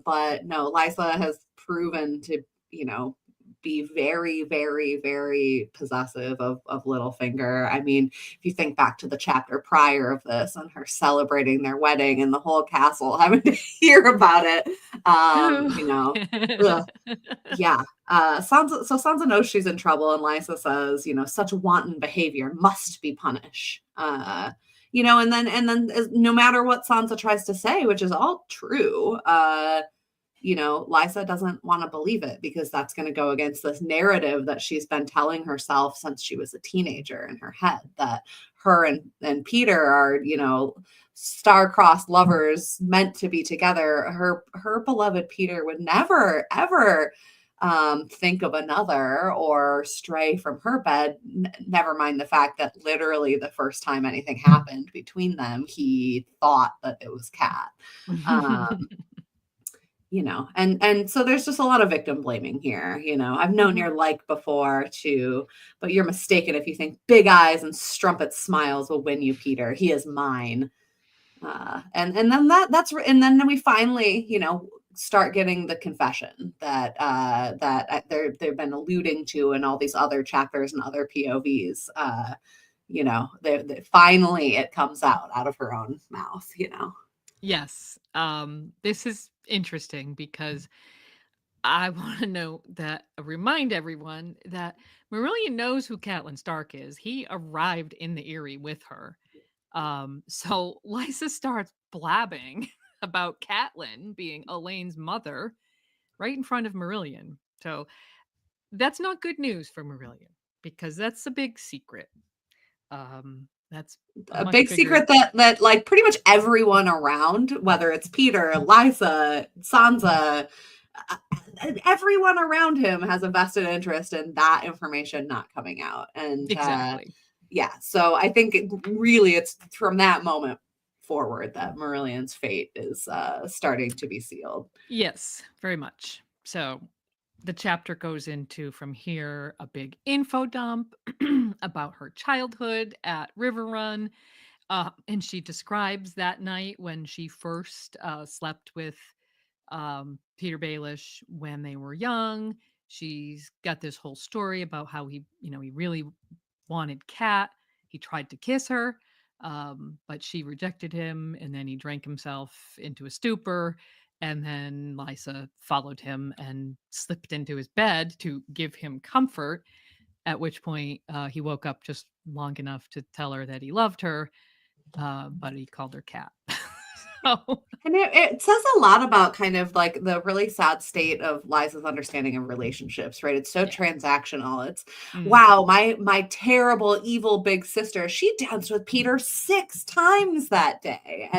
But no, Lysa has proven to, you know, be very, very, very possessive of Littlefinger. I mean, if you think back to the chapter prior of this and her celebrating their wedding and the whole castle having to hear about it, you know, ugh, yeah. Sansa knows she's in trouble, and Lysa says, such wanton behavior must be punished. And then no matter what Sansa tries to say, which is all true, Lysa doesn't want to believe it because that's going to go against this narrative that she's been telling herself since she was a teenager in her head, that her and Peter are, star-crossed lovers meant to be together. Her beloved Peter would never, ever think of another or stray from her bed. Never mind the fact that literally the first time anything happened between them, he thought that it was Cat. Um, and so there's just a lot of victim blaming here. I've known Mhm. your like before too, but you're mistaken if you think big eyes and strumpet smiles will win you, Peter. He is mine. And then and then we finally, start getting the confession that they've been alluding to in all these other chapters and other POVs. They finally it comes out of her own mouth. Yes. This is interesting because I want to remind everyone that Marillion knows who Catelyn Stark is. He arrived in the Eyrie with her. So Lysa starts blabbing about Catelyn being Elaine's mother right in front of Marillion. So that's not good news for Marillion because that's a big secret. That's a A much big bigger. secret that like pretty much everyone around, whether it's Peter, Lysa, Sansa, uh, everyone around him has a vested interest in that information not coming out. And Exactly. yeah, so I think really it's from that moment forward that Marillion's fate is starting to be sealed. Yes, very much. So the chapter goes into from here a big info dump about her childhood at River Run. And she describes that night when she first slept with Peter Baelish when they were young. She's got this whole story about how he really wanted Kat. He tried to kiss her, but she rejected him, and then he drank himself into a stupor. And then Lysa followed him and slipped into his bed to give him comfort. At which point he woke up just long enough to tell her that he loved her, but he called her Kat. So, And it says a lot about kind of like the really sad state of Liza's understanding of relationships, right? It's so yeah. transactional. It's Mm. wow, my terrible evil big sister, she danced with Peter 6 times that day.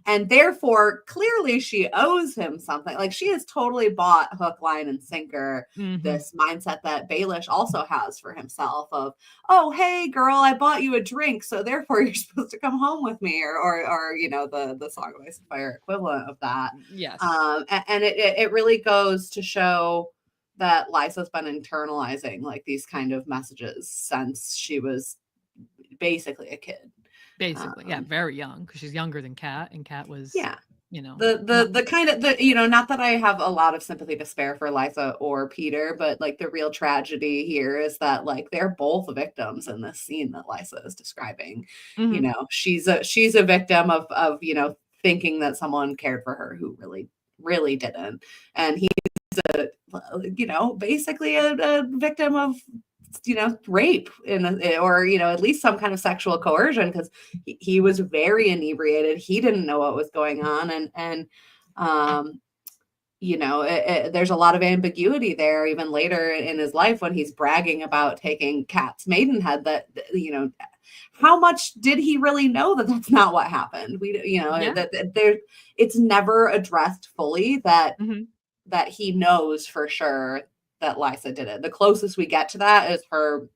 And therefore clearly she owes him something. Like she has totally bought hook, line, and sinker Mm-hmm. this mindset that Baelish also has for himself of, oh, hey girl, I bought you a drink, so therefore you're supposed to come home with me, or the Song of Ice and Fire equivalent of that. Yes. And it really goes to show that Lysa's been internalizing like these kind of messages since she was basically a kid. Basically, yeah, very young, because she's younger than Kat, and Kat was, Yeah. not The kind of not that I have a lot of sympathy to spare for Lysa or Peter, but like the real tragedy here is that like they're both victims in this scene that Lysa is describing. Mhm. She's a victim of thinking that someone cared for her who really didn't, and he's basically a victim of rape or at least some kind of sexual coercion, because he was very inebriated. He didn't know what was going on, and um there's a lot of ambiguity there even later in his life when he's bragging about taking Kat's Maidenhead, that how much did he really know that that's not what happened? Yeah. That there, it's never addressed fully that Mhm. he knows for sure that Lysa did it. The closest we get to that is her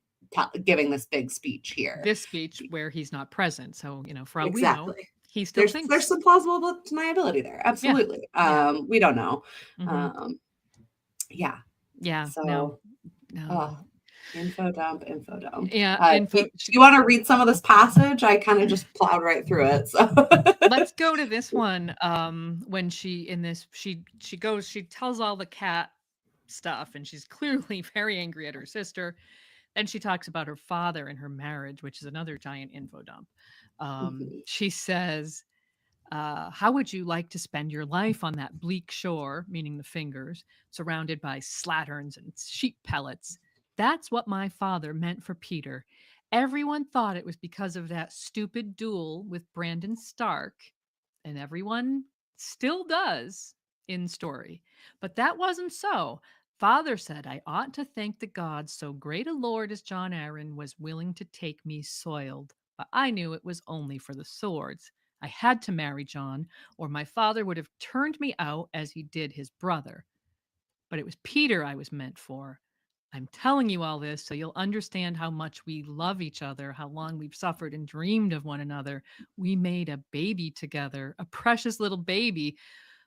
giving this big speech here. This speech where he's not present, so, for all we know, Exactly. he still There's thinks. some plausible deniability there. Yeah. Absolutely. Yeah. We don't know. Mhm. Um, yeah. Yeah. No. So, No. oh, info dump, info dump. Yeah, Do info you want to read some of this passage? I kind of just plowed right through it. So let's go to this one. When she tells all the Kat stuff, and she's clearly very angry at her sister. Then she talks about her father and her marriage, which is another giant info dump. Mhm. She says, how would you like to spend your life on that bleak shore, meaning the fingers, surrounded by slatterns and sheep pellets? That's what my father meant for Peter. Everyone thought it was because of that stupid duel with Brandon Stark, and everyone still does in story. But that wasn't so. Father said I ought to thank the gods so great a lord as John Arryn was willing to take me soiled, but I knew it was only for the swords. I had to marry John, or my father would have turned me out as he did his brother. But it was Peter I was meant for. I'm telling you all this so you'll understand how much we love each other, how long we've suffered and dreamed of one another. We made a baby together, a precious little baby.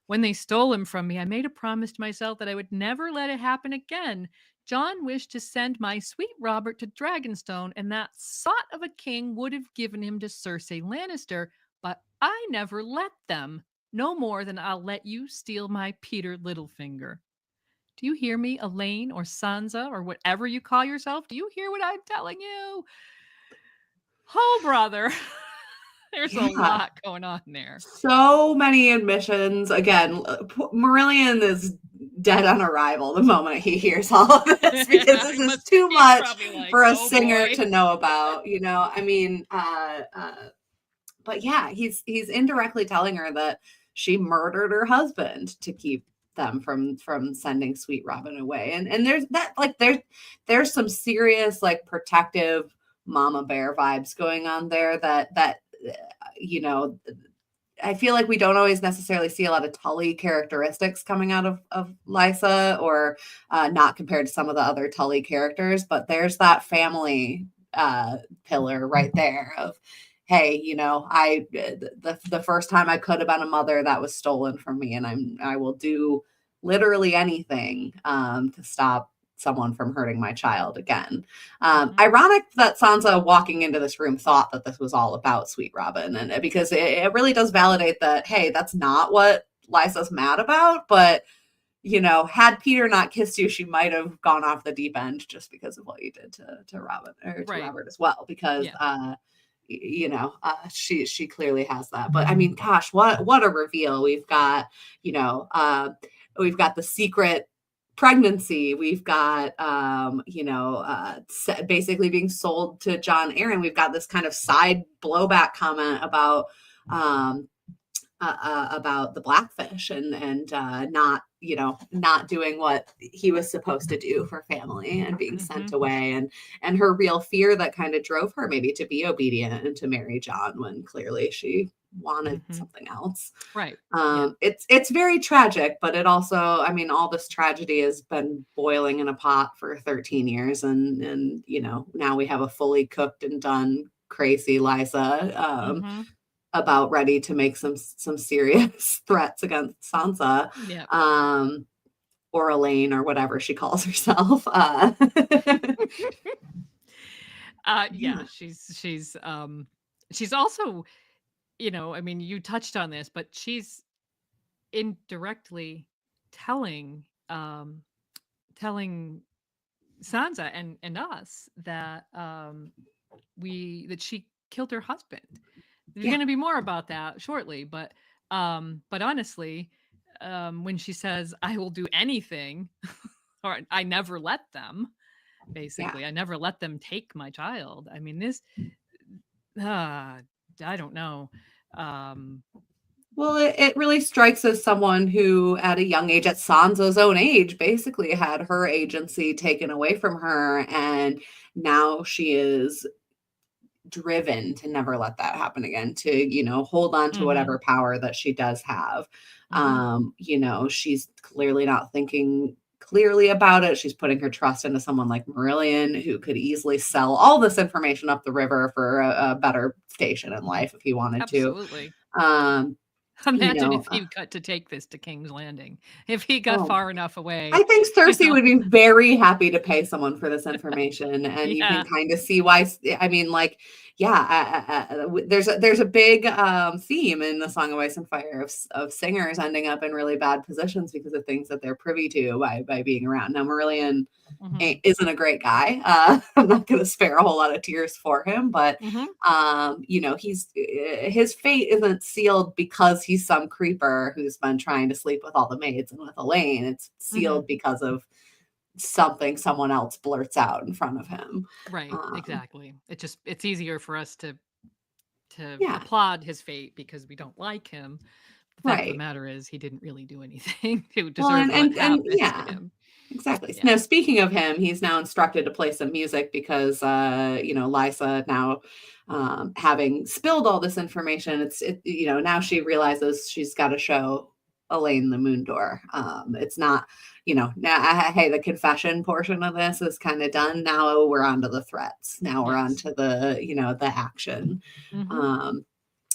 When they stole him from me, I made a promise to myself that I would never let it happen again. John wished to send my sweet Robert to Dragonstone, and that sot of a king would have given him to Cersei Lannister, but I never let them. No more than I'll let you steal my Peter Littlefinger. Do you hear me, Elaine or Sansa or whatever you call yourself? Do you hear what I'm telling you? Oh, brother. There's a Yeah. lot going on there. So many admissions. Again, Marillion is dead on arrival the moment he hears all of this, because this is too He's much probably like, for a oh singer boy. to know about. I mean, but yeah, he's indirectly telling her that she murdered her husband to keep them from sending sweet Robin away. And there's that, like there's some serious like protective mama bear vibes going on there that you know I feel like we don't always necessarily see a lot of Tully characteristics coming out of Lysa, or not compared to some of the other Tully characters, but there's that family pillar right there of, hey, the first time I could have been a mother, that was stolen from me, and I will do literally anything to stop someone from hurting my child again. Mhm. Ironic that Sansa walking into this room thought that this was all about Sweet Robin, and because it really does validate that, hey, that's not what Lysa's mad about, but had Peter not kissed you, she might have gone off the deep end just because of what you did to Robin or to Right. Robert as well. Because Yeah. she clearly has that. But I mean, gosh, what a reveal! We've got the secret pregnancy. We've got basically being sold to John Aaron. We've got this kind of side blowback comment about the blackfish and not doing what he was supposed to do for family and being sent Mm-hmm. away, and her real fear that kind of drove her maybe to be obedient and to marry John when clearly she wanted Mm-hmm. something else. Right. Yeah. It's very tragic, but it also, I mean, all this tragedy has been boiling in a pot for 13 years, and now we have a fully cooked and done crazy Liza, Mm-hmm. about ready to make some serious threats against Sansa, Yeah. or Elaine or whatever she calls herself. Yeah, Yeah, she's also, I mean, you touched on this, but she's indirectly telling um telling Sansa and us that that she killed her husband. There's yeah, going to be more about that shortly, but honestly, when she says I will do anything or I never let them, yeah. basically, I never let them take my child. I mean, this uh I don't know. Um Well, it really strikes as someone who, at a young age, at Sansa's own age, basically had her agency taken away from her, and now she is driven to never let that happen again, to hold on to mhm. whatever power that she does have. Mhm. She's clearly not thinking clearly about it. She's putting her trust into someone like Marillion, who could easily sell all this information up the river for a better station in life if he wanted to. Absolutely. um you Imagine know if he got to take this to King's Landing. If he got oh, far enough away, I think you Cersei know. would be very happy to pay someone for this information, and you can Yeah. kind of see why. I mean, like, yeah, there's a big theme in the Song of Ice and Fire of singers ending up in really bad positions because of things that they're privy to by being around. Now, Marillion Mhm. isn't a great guy. I'm not going to spare a whole lot of tears for him, but Mhm. he's his fate isn't sealed because he's some creeper who's been trying to sleep with all the maids and with Elaine. It's Mhm. sealed because of something someone else blurts out in front of him. Right, Um, exactly. It's easier for us to yeah, applaud his fate because we don't like him. The fact of the right. matter is he didn't really do anything to Well, deserve and what and and happens to yeah, him. exactly. Yeah. Now, speaking of him, he's now instructed to play some music because, Lysa now, having spilled all this information, now she realizes she's got to show Elaine the moon door. It's not, now, hey, the confession portion of this is kind of done. Now we're on to the threats. Now we're on Yes. to the action. Mhm. Um,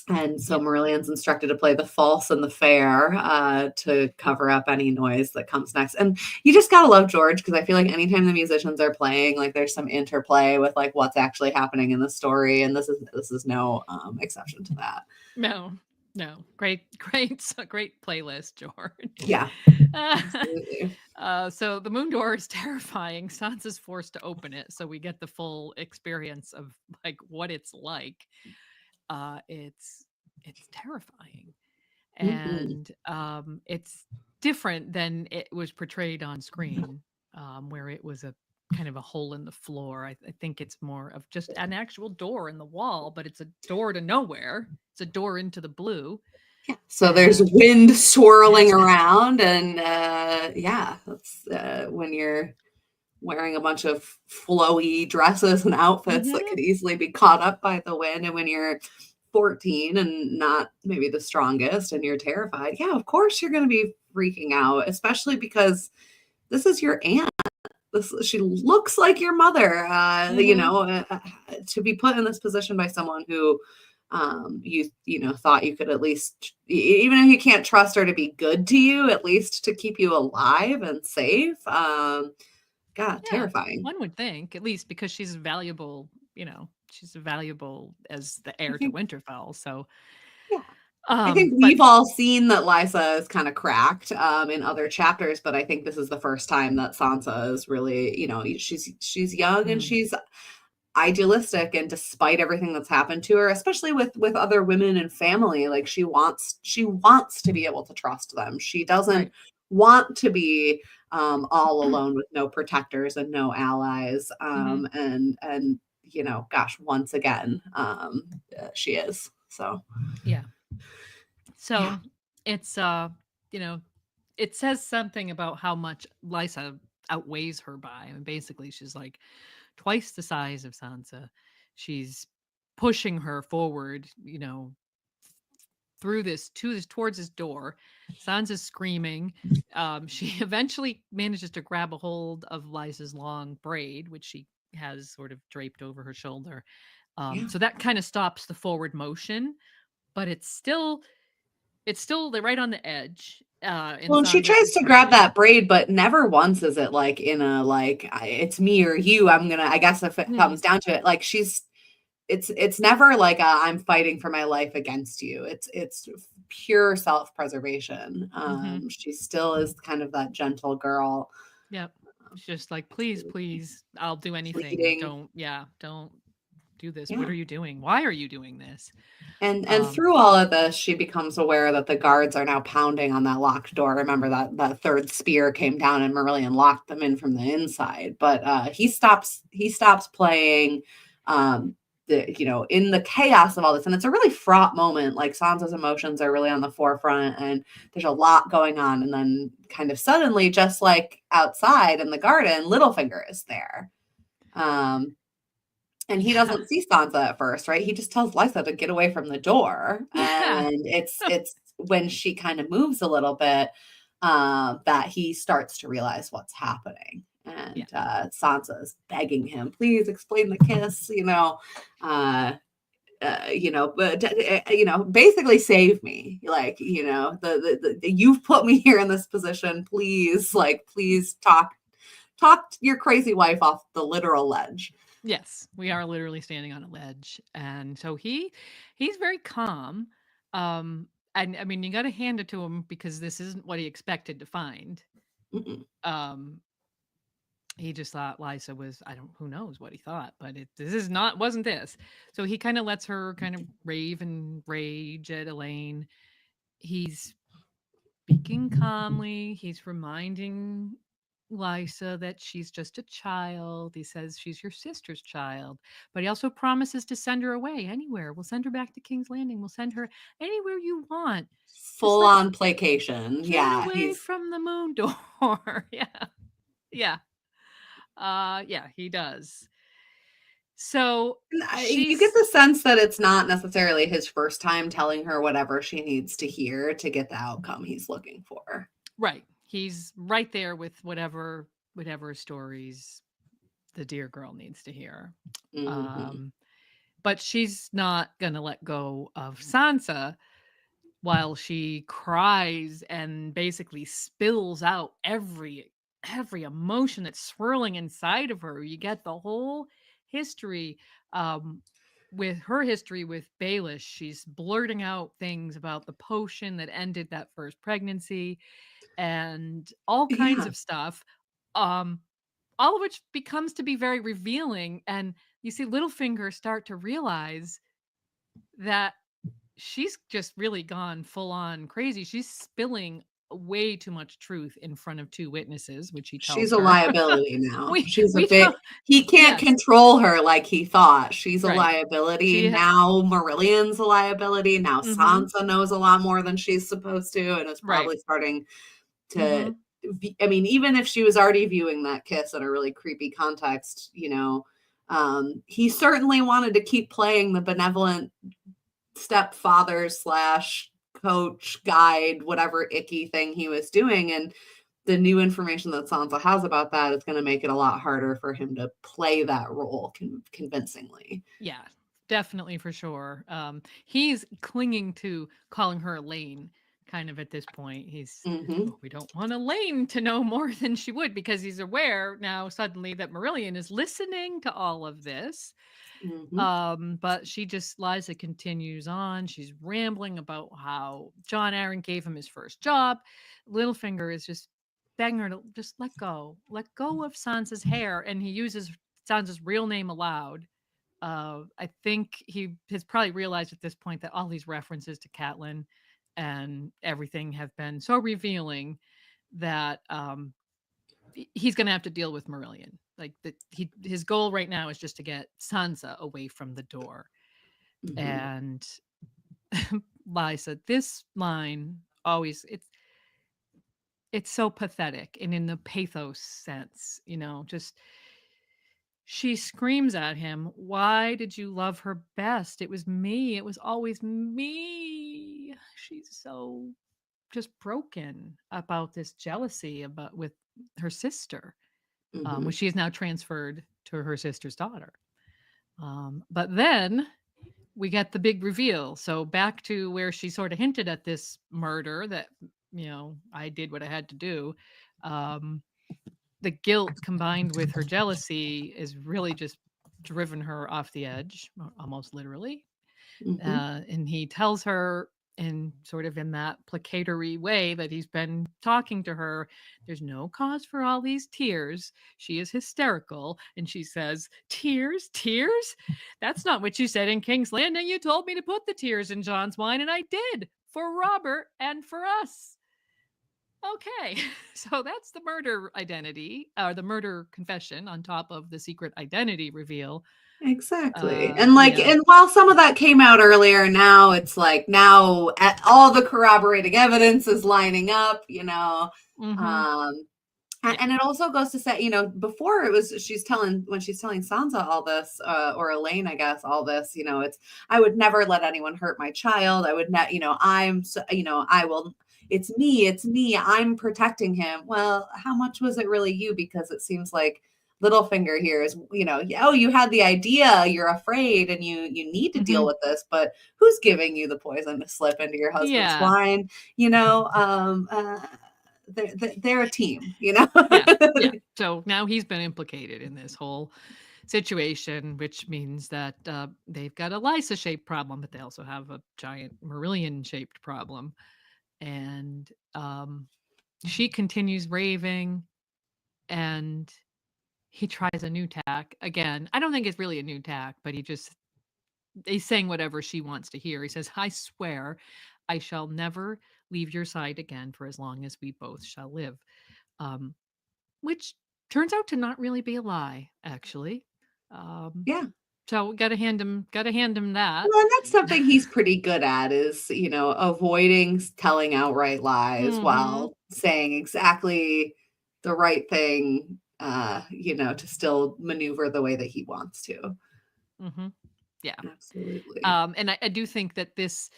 and so Yeah. Marillion's instructed to play the false and the fair, to cover up any noise that comes next. And you just gotta love George, because I feel like anytime the musicians are playing, like there's some interplay with like what's actually happening in the story, and this is no exception to that. No. No. Great playlist, George. Yeah, Uh, absolutely. so the moon door is terrifying. Sansa's forced to open it, so we get the full experience of like what it's like. Uh, it's it's terrifying, Mhm. and it's different than it was portrayed on screen, where it was a kind of a hole in the floor. I think it's more of just an actual door in the wall, but it's a door to nowhere. It's a door into the blue, Yeah. So there's and wind swirling yes. around, and yeah, that's when you're wearing a bunch of flowy dresses and outfits that Hmm. could easily be caught up by the wind. And when you're 14 and not maybe the strongest and you're terrified, yeah, of course you're going to be freaking out, especially because this is your aunt. She looks like your mother. Hmm. To be put in this position by someone who, thought you could at least, even if you can't trust her to be good to you, at least to keep you alive and safe. God, Yeah, terrifying. one would think, at least because she's valuable. She's valuable as the I heir to think, Winterfell. So yeah. I think But we've all seen that Lysa is kind of cracked in other chapters, but I think this is the first time that Sansa is really, she's young and mm, she's idealistic, and despite everything that's happened to her, especially with other women and family, like she wants to be able to trust them. She doesn't right. want to be all alone with no protectors and no allies. Hmm. And gosh, once again, she is. So Yeah. yeah. So it's you know, it says something about how much Lysa outweighs her by. I mean, basically, she's like twice the size of Sansa. She's pushing her forward, through this to this towards this door. Sansa's screaming. She eventually manages to grab a hold of Lysa's long braid, which she has sort of draped over her shoulder. Yeah. So that kind of stops the forward motion, but it's still they're right on the edge. And Well, and she Sansa's tries to grab retreating. that braid, but never once is it like in a like it's me or you. I guess if it Mhm, comes down to it, like it's never like I'm fighting for my life against you. It's pure self-preservation. mhm. She still is kind of that gentle girl, Yep. It's just like, please, please, I'll do anything. pleading. Don't do this. What Yeah. are you doing? Why are you doing this? And Um, through all of this, she becomes aware that the guards are now pounding on that locked door. Remember that third spear came down and Marillion locked them in from the inside. But he stops playing. In the chaos of all this, and it's a really fraught moment. Like Sansa's emotions are really on the forefront, and there's a lot going on. And then, kind of suddenly, just like outside in the garden, Littlefinger is there. Um, and he yeah. doesn't see Sansa at first, right? He just tells Lysa to get away from the door. Yeah. And it's when she kind of moves a little bit, that he starts to realize what's happening. Yeah. And Sansa is begging him, please explain the kiss, but basically save me. Like, you've put me here in this position. Please, like, please talk your crazy wife off the literal ledge. Yes. We are literally standing on a ledge. And so he's very calm. And I mean, you gotta hand it to him because this isn't what he expected to find. Mm-mm. Um, he just thought Lysa was, I don't, who knows what he thought, but this is not, wasn't this. So he kind of lets her kind of rave and rage at Elaine. He's speaking calmly. He's reminding Lysa that she's just a child. He says she's your sister's child, but he also promises to send her away anywhere. We'll send her back to King's Landing. We'll send her anywhere you want. Just Full let's on placation. get Yeah, away he's from the moon door. Yeah. Yeah. Yeah, he does. So you get she's the sense that it's not necessarily his first time telling her whatever she needs to hear to get the outcome he's looking for. right. He's right there with whatever stories the dear girl needs to hear. Mhm. Um, but she's not gonna let go of Sansa while she cries and basically spills out every emotion that's swirling inside of her. You get the whole history um with her history with Baelish. She's blurting out things about the potion that ended that first pregnancy and all kinds Yeah, of stuff. Um all of which becomes to be very revealing, and you see Littlefinger start to realize that she's just really gone full on crazy. She's spilling way too much truth in front of two witnesses, which he she's tells a her. liability now. we She's a we bit don't. he can't Yes, control her like he thought. She's a right. liability. She Now Marillion's a liability. Now Mhm. Sansa knows a lot more than she's supposed to and is Right. probably starting to Mhm. I mean, even if she was already viewing that kiss in a really creepy context, he certainly wanted to keep playing the benevolent stepfather slash coach guide, whatever icky thing he was doing. And the new information that Sansa has about that is going to make it a lot harder for him to play that role convincingly. Yeah, definitely for sure. He's clinging to calling her Elaine kind of at this point. Hmm. Well, we don't want Elaine to know more than she would because he's aware now suddenly that Marillion is listening to all of this. Mhm. But she just Liza continues on. She's rambling about how John Aaron gave him his first job. Littlefinger is just begging her to just let go of Sansa's hair, and he uses Sansa's real name aloud. I think he has probably realized at this point that all these references to Catelyn and everything have been so revealing that he's going to have to deal with Marillion. Like his goal right now is just to get Sansa away from the door. Mhm. And Lysa, this line always it's so pathetic and in the pathos sense, just she screams at him, "Why did you love her best? It was me. It was always me." She's so just broken about this jealousy about with her sister, which Mhm. she is now transferred to her sister's daughter. But then we get the big reveal. So back to where she sort of hinted at this murder that I did what I had to do. Um, the guilt combined with her jealousy is really just driven her off the edge, almost literally. Mhm. And he tells her in sort of in that placatory way that he's been talking to her, there's no cause for all these tears. She is hysterical. And she says, "Tears? Tears? That's not what you said in King's Landing. You told me to put the tears in John's wine, and I did for Robert and for us." Okay, so that's the murder identity, or the murder confession on top of the secret identity reveal. Exactly. And like, Yeah. and while some of that came out earlier, now it's like now all the corroborating evidence is lining up, Mm-hmm. Um, Yeah. and it also goes to say, before it was when she's telling Sansa all this, or Elaine, I guess, all this, it's I would never let anyone hurt my child. I would not, I'm, so, I will. It's me. I'm protecting him. Well, how much was it really you? Because it seems like Littlefinger here is, oh, you had the idea, you're afraid, and you need to deal Mm-hmm. with this, but who's giving you the poison to slip into your husband's Yeah. wine? You know, they're a team, you know? Yeah. Yeah. So now he's been implicated in this whole situation, which means that they've got a Lysa shaped problem, but they also have a giant Marillion shaped problem. And she continues raving, and he tries a new tack again. I don't think it's really a new tack, but he's saying whatever she wants to hear. He says, "I swear I shall never leave your side again for as long as we both shall live." Um, which turns out to not really be a lie, actually. Um, Yeah. so gotta hand him that. Well, and that's something he's pretty good at is, avoiding telling outright lies Mhm. while saying exactly the right thing, to still maneuver the way that he wants to. Mhm. Yeah. Absolutely. And I do think that this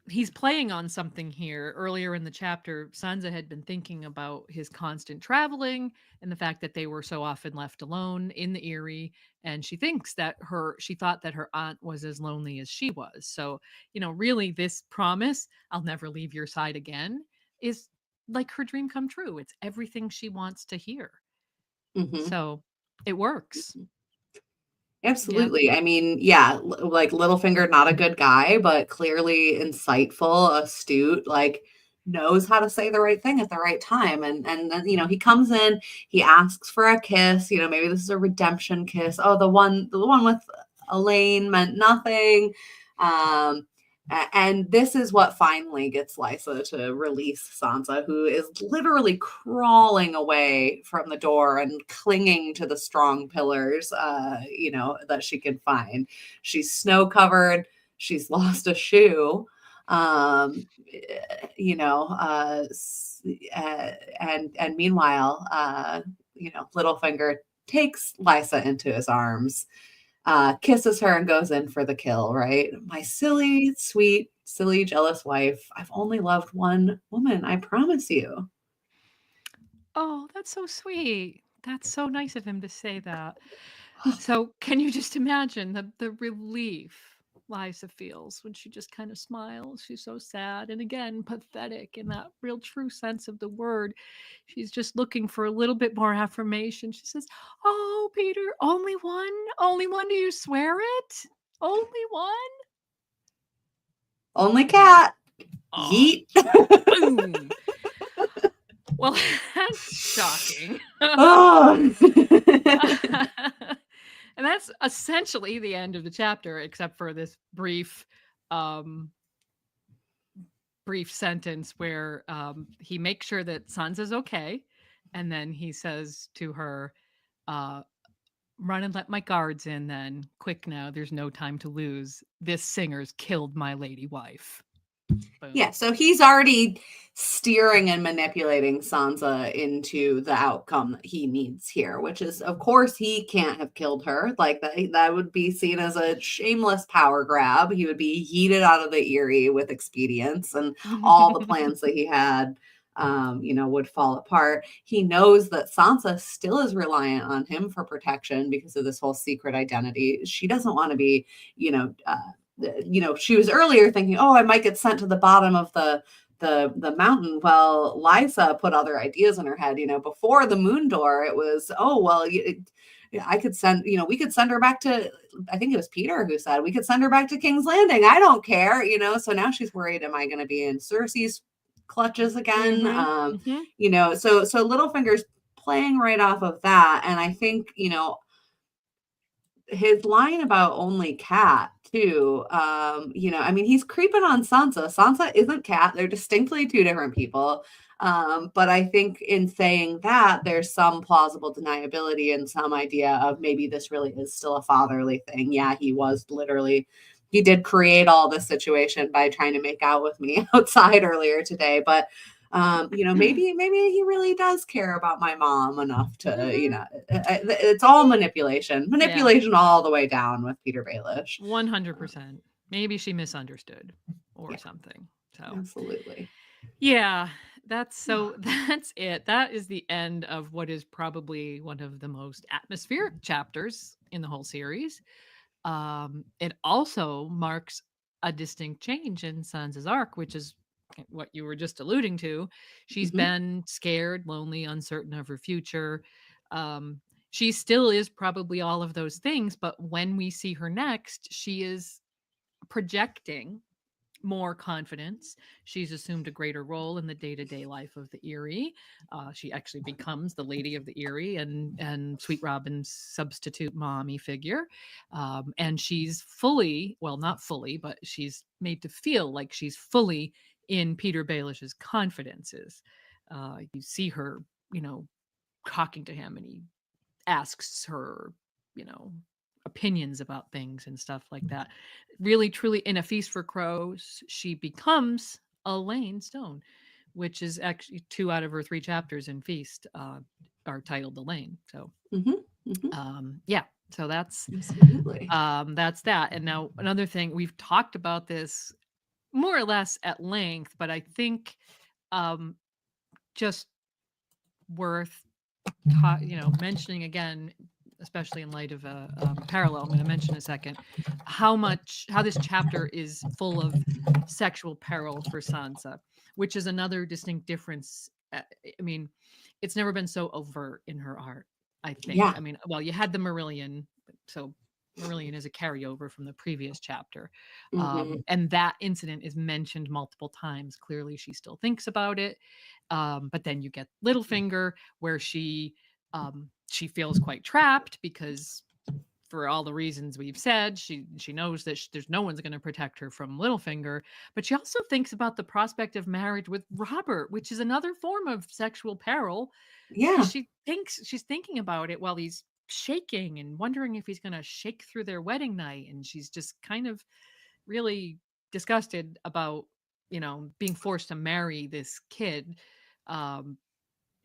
he's playing on something here. Earlier in the chapter, Sansa had been thinking about his constant traveling and the fact that they were so often left alone in the Eyrie. And she thought that her aunt was as lonely as she was. So, really, this promise, "I'll never leave your side again," is like her dream come true. It's everything she wants to hear. Mhm. So it works. Yeah. Absolutely. I mean, yeah, like Littlefinger, not a good guy, but clearly insightful, astute, like knows how to say the right thing at the right time. And then, he comes in, he asks for a kiss, maybe this is a redemption kiss. Oh, the one with Elaine meant nothing. Um, and this is what finally gets Lysa to release Sansa, who is literally crawling away from the door and clinging to the strong pillars, that she can find. She's snow covered. She's lost a shoe. And meanwhile, Littlefinger takes Lysa into his arms, kisses her and goes in for the kill, right? My silly, sweet, silly, jealous wife. I've only loved one woman, I promise you. Oh, that's so sweet. That's so nice of him to say that. So, can you just imagine the relief? Liza feels when she just kind of smiles. She's so sad and again pathetic in that real true sense of the word. She's just looking for a little bit more affirmation. She says, "Oh, Peter, only one? Only one? Do you swear it? Only one?" Only Yeah. cat. Oh, Yeet. boom. Well, that's shocking. Oh. And that's essentially the end of the chapter, except for this um, brief sentence where he makes sure that Sansa's okay, and then he says to her, uh, "Run and let my guards in. Then quick now. There's no time to lose. This singer's killed my lady wife." Yeah, Boom. so he's already steering and manipulating Sansa into the outcome that he needs here, which is, of course, he can't have killed her. Like that would be seen as a shameless power grab. He would be yeeted out of the Eyrie with expedience, and all the plans that he had, would fall apart. He knows that Sansa still is reliant on him for protection because of this whole secret identity. She doesn't want to be, she was earlier thinking, oh, I might get sent to the bottom of the mountain. Well, Liza put other ideas in her head. Before the moon door, it was, oh, well, I could send, we could send her back to, I think it was Peter who said, we could send her back to King's Landing. I don't care, so now she's worried, am I going to be in Cersei's clutches again? Mm-hmm. Mm-hmm. So Littlefinger's playing right off of that. And I think, his line about only cat too, I mean, he's creeping on Sansa isn't cat. They're distinctly two different people. But I think in saying that, there's some plausible deniability and some idea of maybe this really is still a fatherly thing. Yeah, he did create all this situation by trying to make out with me outside earlier today, but maybe he really does care about my mom enough to, it's all Yeah. manipulation all the way down with Peter Baelish. 100%. Maybe she misunderstood or Yeah, something. So, absolutely. yeah, that's it. That is the end of what is probably one of the most atmospheric chapters in the whole series. It also marks a distinct change in Sansa's arc, which is what you were just alluding to. She's Mm-hmm. been scared, lonely, uncertain of her future. Um, she still is probably all of those things, but when we see her next, she is projecting more confidence. She's assumed a greater role in the day-to-day life of the Eyrie. She actually becomes the Lady of the Eyrie and Sweet Robin's substitute mommy figure. And she's fully, well, not fully, but she's made to feel like she's fully in Peter Baelish's confidences. You see her, talking to him, and he asks her, you know, opinions about things and stuff like that. Really, truly, in A Feast for Crows, she becomes Elaine Stone, which is actually 2 out of her 3 chapters in Feast are titled Elaine. So, Mm-hmm. Mm-hmm. yeah. So Absolutely. that's that. And now another thing, we've talked about this more or less at length, but I think um, just worth mentioning again, especially in light of a parallel I'm going to mention in a second, how this chapter is full of sexual peril for Sansa, which is another distinct difference. I mean, it's never been so overt in her art, I think. Yeah. I mean, well, you had the Marillion, so Marillion is a carryover from the previous chapter. Mm-hmm. And that incident is mentioned multiple times. Clearly, she still thinks about it. But then you get Littlefinger, where she feels quite trapped because for all the reasons we've said, she knows that there's no one's going to protect her from Littlefinger, but she also thinks about the prospect of marriage with Robert, which is another form of sexual peril because Yeah. she's thinking about it while he's shaking and wondering if he's going to shake through their wedding night, and she's just kind of really disgusted about being forced to marry this kid. um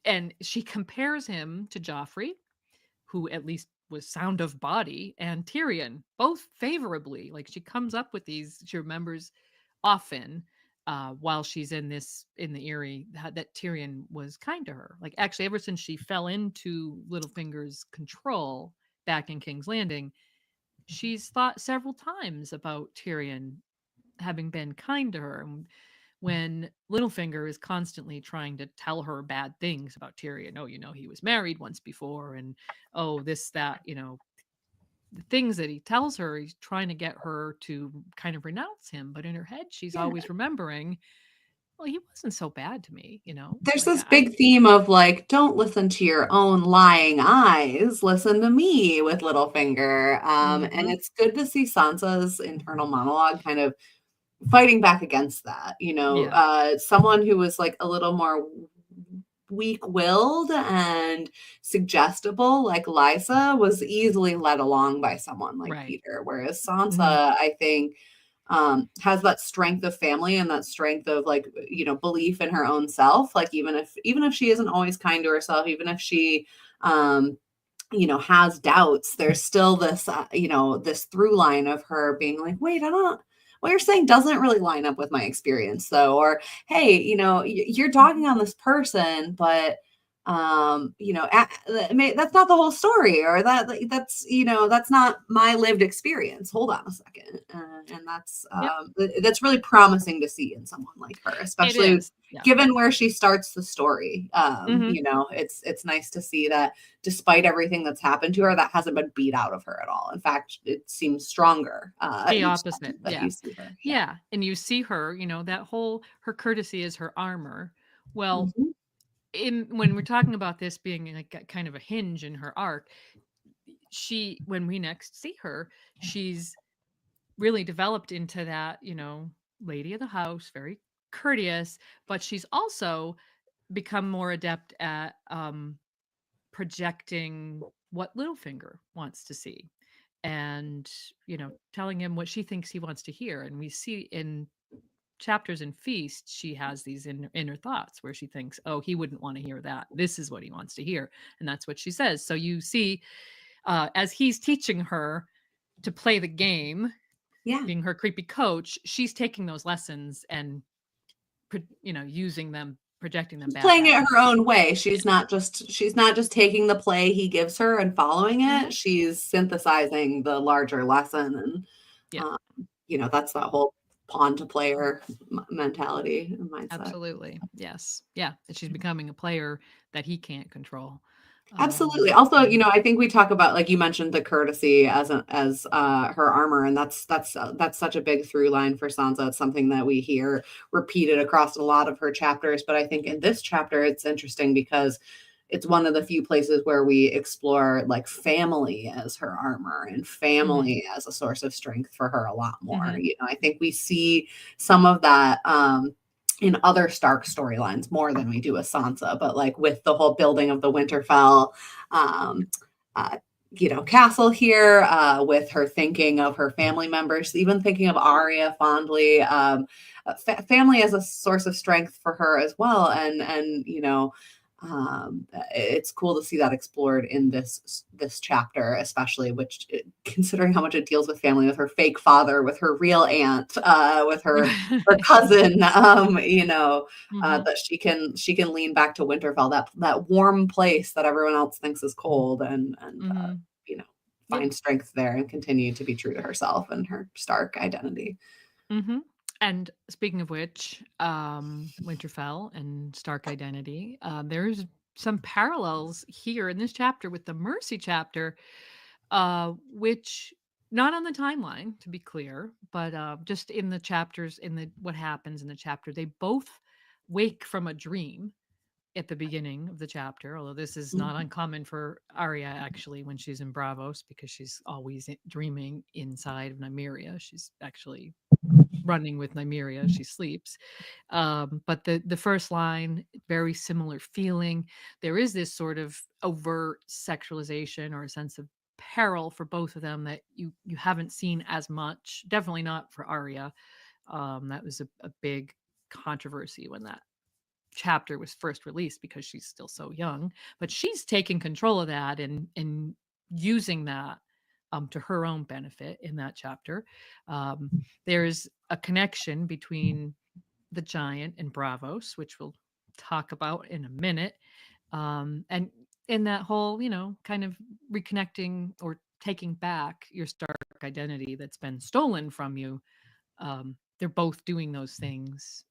and she compares him to Joffrey, who at least was sound of body, and Tyrion, both favorably. Like she comes up with these, she remembers often while she's in the Eyrie that Tyrion was kind to her. Like actually, ever since she fell into Littlefinger's control back in King's Landing, she's thought several times about Tyrion having been kind to her. And when Littlefinger is constantly trying to tell her bad things about Tyrion, oh, he was married once before, and oh, this, that, the things that he tells her, he's trying to get her to kind of renounce him. But in her head, she's Yeah. always remembering, well, he wasn't so bad to me. There's Like this big theme of like, don't listen to your own lying eyes, listen to me with Littlefinger. And Mhm. it's good to see Sansa's internal monologue kind of fighting back against that. Yeah, Someone who was like a little more weak-willed and suggestible like Lysa was easily led along by someone like right. Peter, whereas Mhm. Sansa, I think, has that strength of family and that strength of like belief in her own self. Like even if she isn't always kind to herself, even if she um, has doubts, there's still this, this through line of her being like, wait, I don't, what you're saying doesn't really line up with my experience though. Or, hey, you're dogging Mhm. on this person, but, that's not the whole story, or that's not my lived experience. Hold on a second. And Yep, that's really promising to see in someone like her, it especially is. Yeah. given where she starts the story. Mhm. It's nice to see that despite everything that's happened to her, that hasn't been beat out of her at all. In fact, it seems stronger The each opposite. time that Yeah. you see her. Yeah. Yeah, and you see her, that whole her courtesy is her armor. Well, Mhm. in when we're talking about this being like a kind of a hinge in her arc, she when we next see her, she's really developed into that, lady of the house, very courteous, but she's also become more adept at projecting what Littlefinger wants to see and, telling him what she thinks he wants to hear. And we see in chapters in Feast, she has these inner thoughts where she thinks, oh, he wouldn't want to hear that. This is what he wants to hear. And that's what she says. So you see, as he's teaching her to play the game, Yeah. being her creepy coach, she's taking those lessons and, using them, projecting them She's back playing at it him. her own way. Yeah. She's not just taking the play he gives her and following Hmm. it. She's synthesizing the larger lesson, and Yeah. um, that's that whole pawn to player mentality and mindset. Absolutely. Yes. Yeah. That she's becoming a player that he can't control. Absolutely. Also, Yeah. I think we talk about, like you mentioned, the courtesy as her armor, and that's such a big through line for Sansa. It's something that we hear repeated across a lot of her chapters. But I think in this chapter, it's interesting because it's one of the few places where we explore like family as her armor and Hmm. family as a source of strength for her a lot more. Hmm. I think we see some of that in other Stark storylines more than we do with Sansa, but like with the whole building of the Winterfell um, uh, castle here, with her thinking of her family members, even thinking of Arya fondly. Family as a source of strength for her as well, and it's cool to see that explored in this chapter, especially which, considering how much it deals with family, with her fake father, with her real aunt, with her cousin, Hmm. that she can lean back to Winterfell, that warm place that everyone else thinks is cold, and Hmm. you know Yeah. find strength there and continue to be true to herself and her Stark identity. Hmm. And speaking of which, Winterfell and Stark identity, there's some parallels here in this chapter with the Mercy chapter, which not on the timeline to be clear, but just in the chapters, in the what happens in the chapter, they both wake from a dream at the beginning of the chapter. Although this is not Mhm. uncommon for Arya actually when she's in Bravos because she's always dreaming inside of Nymeria. She's actually running with Nymeria as she sleeps. But the first line, very similar feeling. There is this sort of overt sexualization or a sense of peril for both of them that you haven't seen as much. Definitely not for Arya. That was a big controversy when that chapter was first released because she's still so young. But she's taking control of that and using that to her own benefit in that chapter. Um, there's a connection between the giant and Bravos, which we'll talk about in a minute. And in that whole, kind of reconnecting or taking back your Stark identity that's been stolen from you. They're both doing those things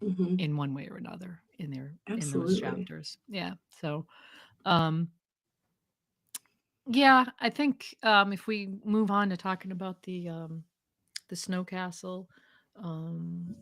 Mhm. in one way or another in those Absolutely. chapters. Yeah. So um yeah, I think if we move on to talking about the snow castle, um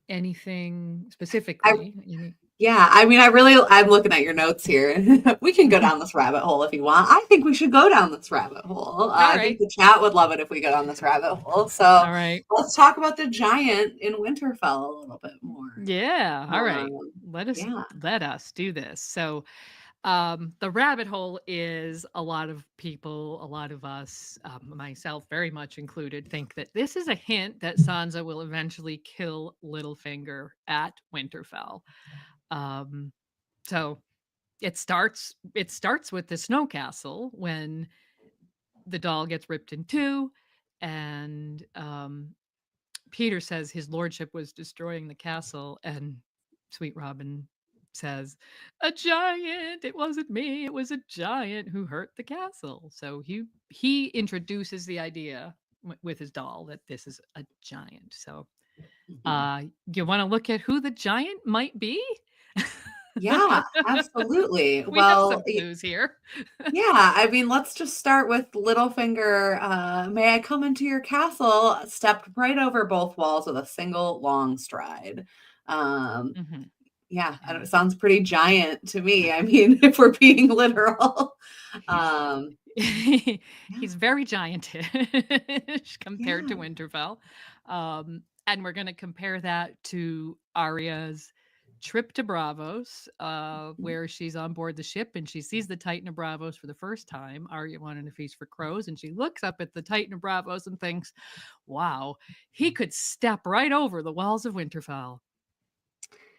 anything I specifically, any Yeah, I mean, I'm looking at your notes here. We can go down this rabbit hole if you want. I think we should go down this rabbit hole. All I think right. the chat would love it if we go down this rabbit hole. All So right. let's talk about the giant in Winterfell a little bit more. Yeah, all right. Um, Let us yeah. let us do this. So, the rabbit hole is a lot of people, a lot of us, myself very much included, think that this is a hint that Sansa will eventually kill Littlefinger at Winterfell. Um, so it starts with the snow castle when the doll gets ripped in two, and Peter says his lordship was destroying the castle, and Sweet Robin says, "A giant! It wasn't me. It was a giant who hurt the castle." So he introduces the idea with his doll that this is a giant. So, Mhm. you want to look at who the giant might be? Yeah, absolutely. We have Well, some clues here. yeah, I mean, let's just start with Littlefinger. May I come into your castle? Stepped right over both walls with a single long stride. Um, Mhm. Yeah, I don't Yeah. it sounds pretty giant to me. I mean, if we're being literal. Um, He's yeah, very giantish compared yeah, to Winterfell. And we're going to compare that to Arya's trip to Bravos, mhm, where she's on board the ship and she sees the Titan of Bravos for the first time. Arya wanted a feast for crows, and she looks up at the Titan of Bravos and thinks, wow, he could step right over the walls of Winterfell.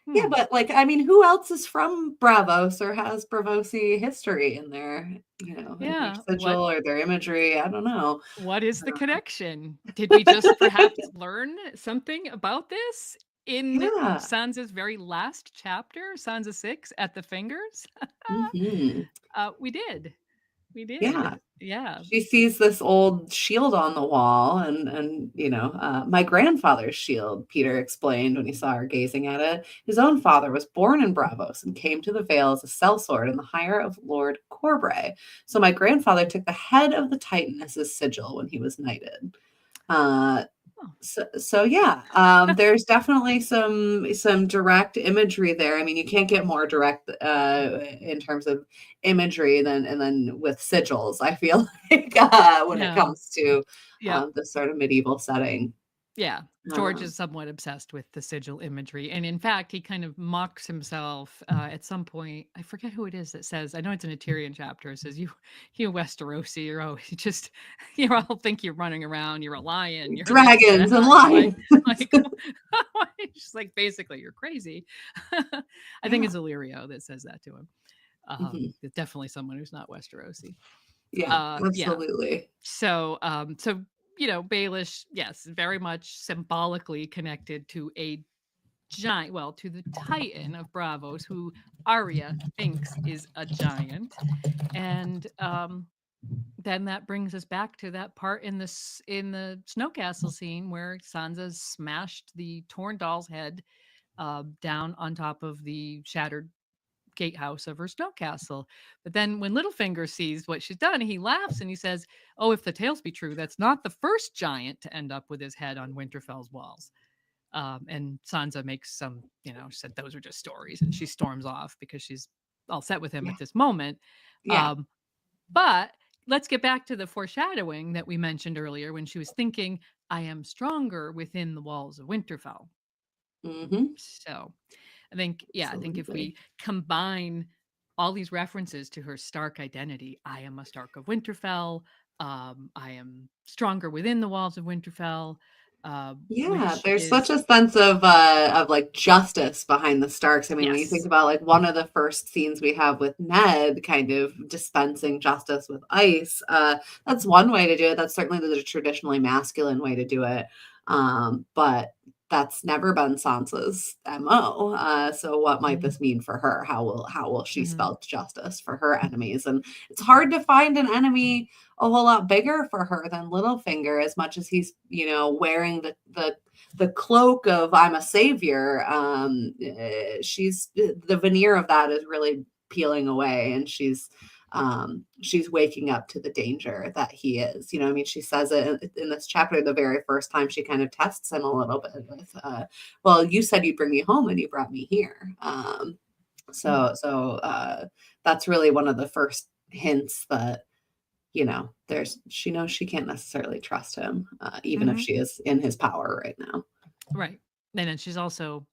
yeah, Hmm. but, like, I mean, who else is from Bravos or has Bravosi history in their Yeah. sigil or their imagery? I don't know. What is the Uh, connection? Did we just perhaps learn something about this in yeah, Sansa's very last chapter, Sansa 6 at the Fingers? mhm, We did. We yeah. did. Yeah. She sees this old shield on the wall my grandfather's shield, Peter explained when he saw her gazing at it. His own father was born in Bravos and came to the Vale as a sellsword in the hire of Lord Corbray. So my grandfather took the head of the Titan as his sigil when he was knighted. Uh, Oh, so yeah, there's definitely some direct imagery there. I mean, you can't get more direct in terms of imagery than with sigils. I feel like when it no. comes to Yep. this sort of medieval setting. Yeah, George Um, is somewhat obsessed with the sigil imagery, and in fact, he kind of mocks himself at some point. I forget who it is that says. I know it's in a Tyrion chapter. It says, "You Westerosi, you're always just you all think you're running around. You're a lion. You're this, Dragons and that. lions. Like, just like basically, you're crazy." I think Yeah. it's Illyrio that says that to him. Mhm. It's definitely someone who's not Westerosi. Yeah, Yeah, absolutely. so Baelish, yes, very much symbolically connected to a giant, well, to the Titan of Bravos, who Arya thinks is a giant, and then that brings us back to that part in the snow castle scene where Sansa smashed the torn doll's head down on top of the shattered gatehouse of her snow castle. But then when Littlefinger sees what she's done, he laughs and he says, "Oh, if the tales be true, that's not the first giant to end up with his head on Winterfell's walls." And Sansa makes she said those are just stories, and she storms off because she's all set with him Yeah. at this moment. Yeah. Um, but let's get back to the foreshadowing that we mentioned earlier when she was thinking, "I am stronger within the walls of Winterfell." Mhm. So I think if Absolutely. we combine all these references to her Stark identity, I am a Stark of Winterfell. I am stronger within the walls of Winterfell, Yeah, which there's such is a sense of like justice behind the Starks. I mean, when you think yes, about like one of the first scenes we have with Ned kind of dispensing justice with ice, that's one way to do it. That's certainly the traditionally masculine way to do it. But that's never been Sansa's MO. So what might Mhm. this mean for her? How will she Mhm. spell justice for her enemies? And it's hard to find an enemy a whole lot bigger for her than Littlefinger, as much as he's, wearing the cloak of I'm a savior. She's the veneer of that is really peeling away, and she's waking up to the danger that he is. I mean, she says it in this chapter, the very first time she kind of tests him a little bit with, well, you said you'd bring me home and you brought me here. Mhm. So that's really one of the first hints that, she knows she can't necessarily trust him, even if Mhm. she is in his power right now. Right. And then she's also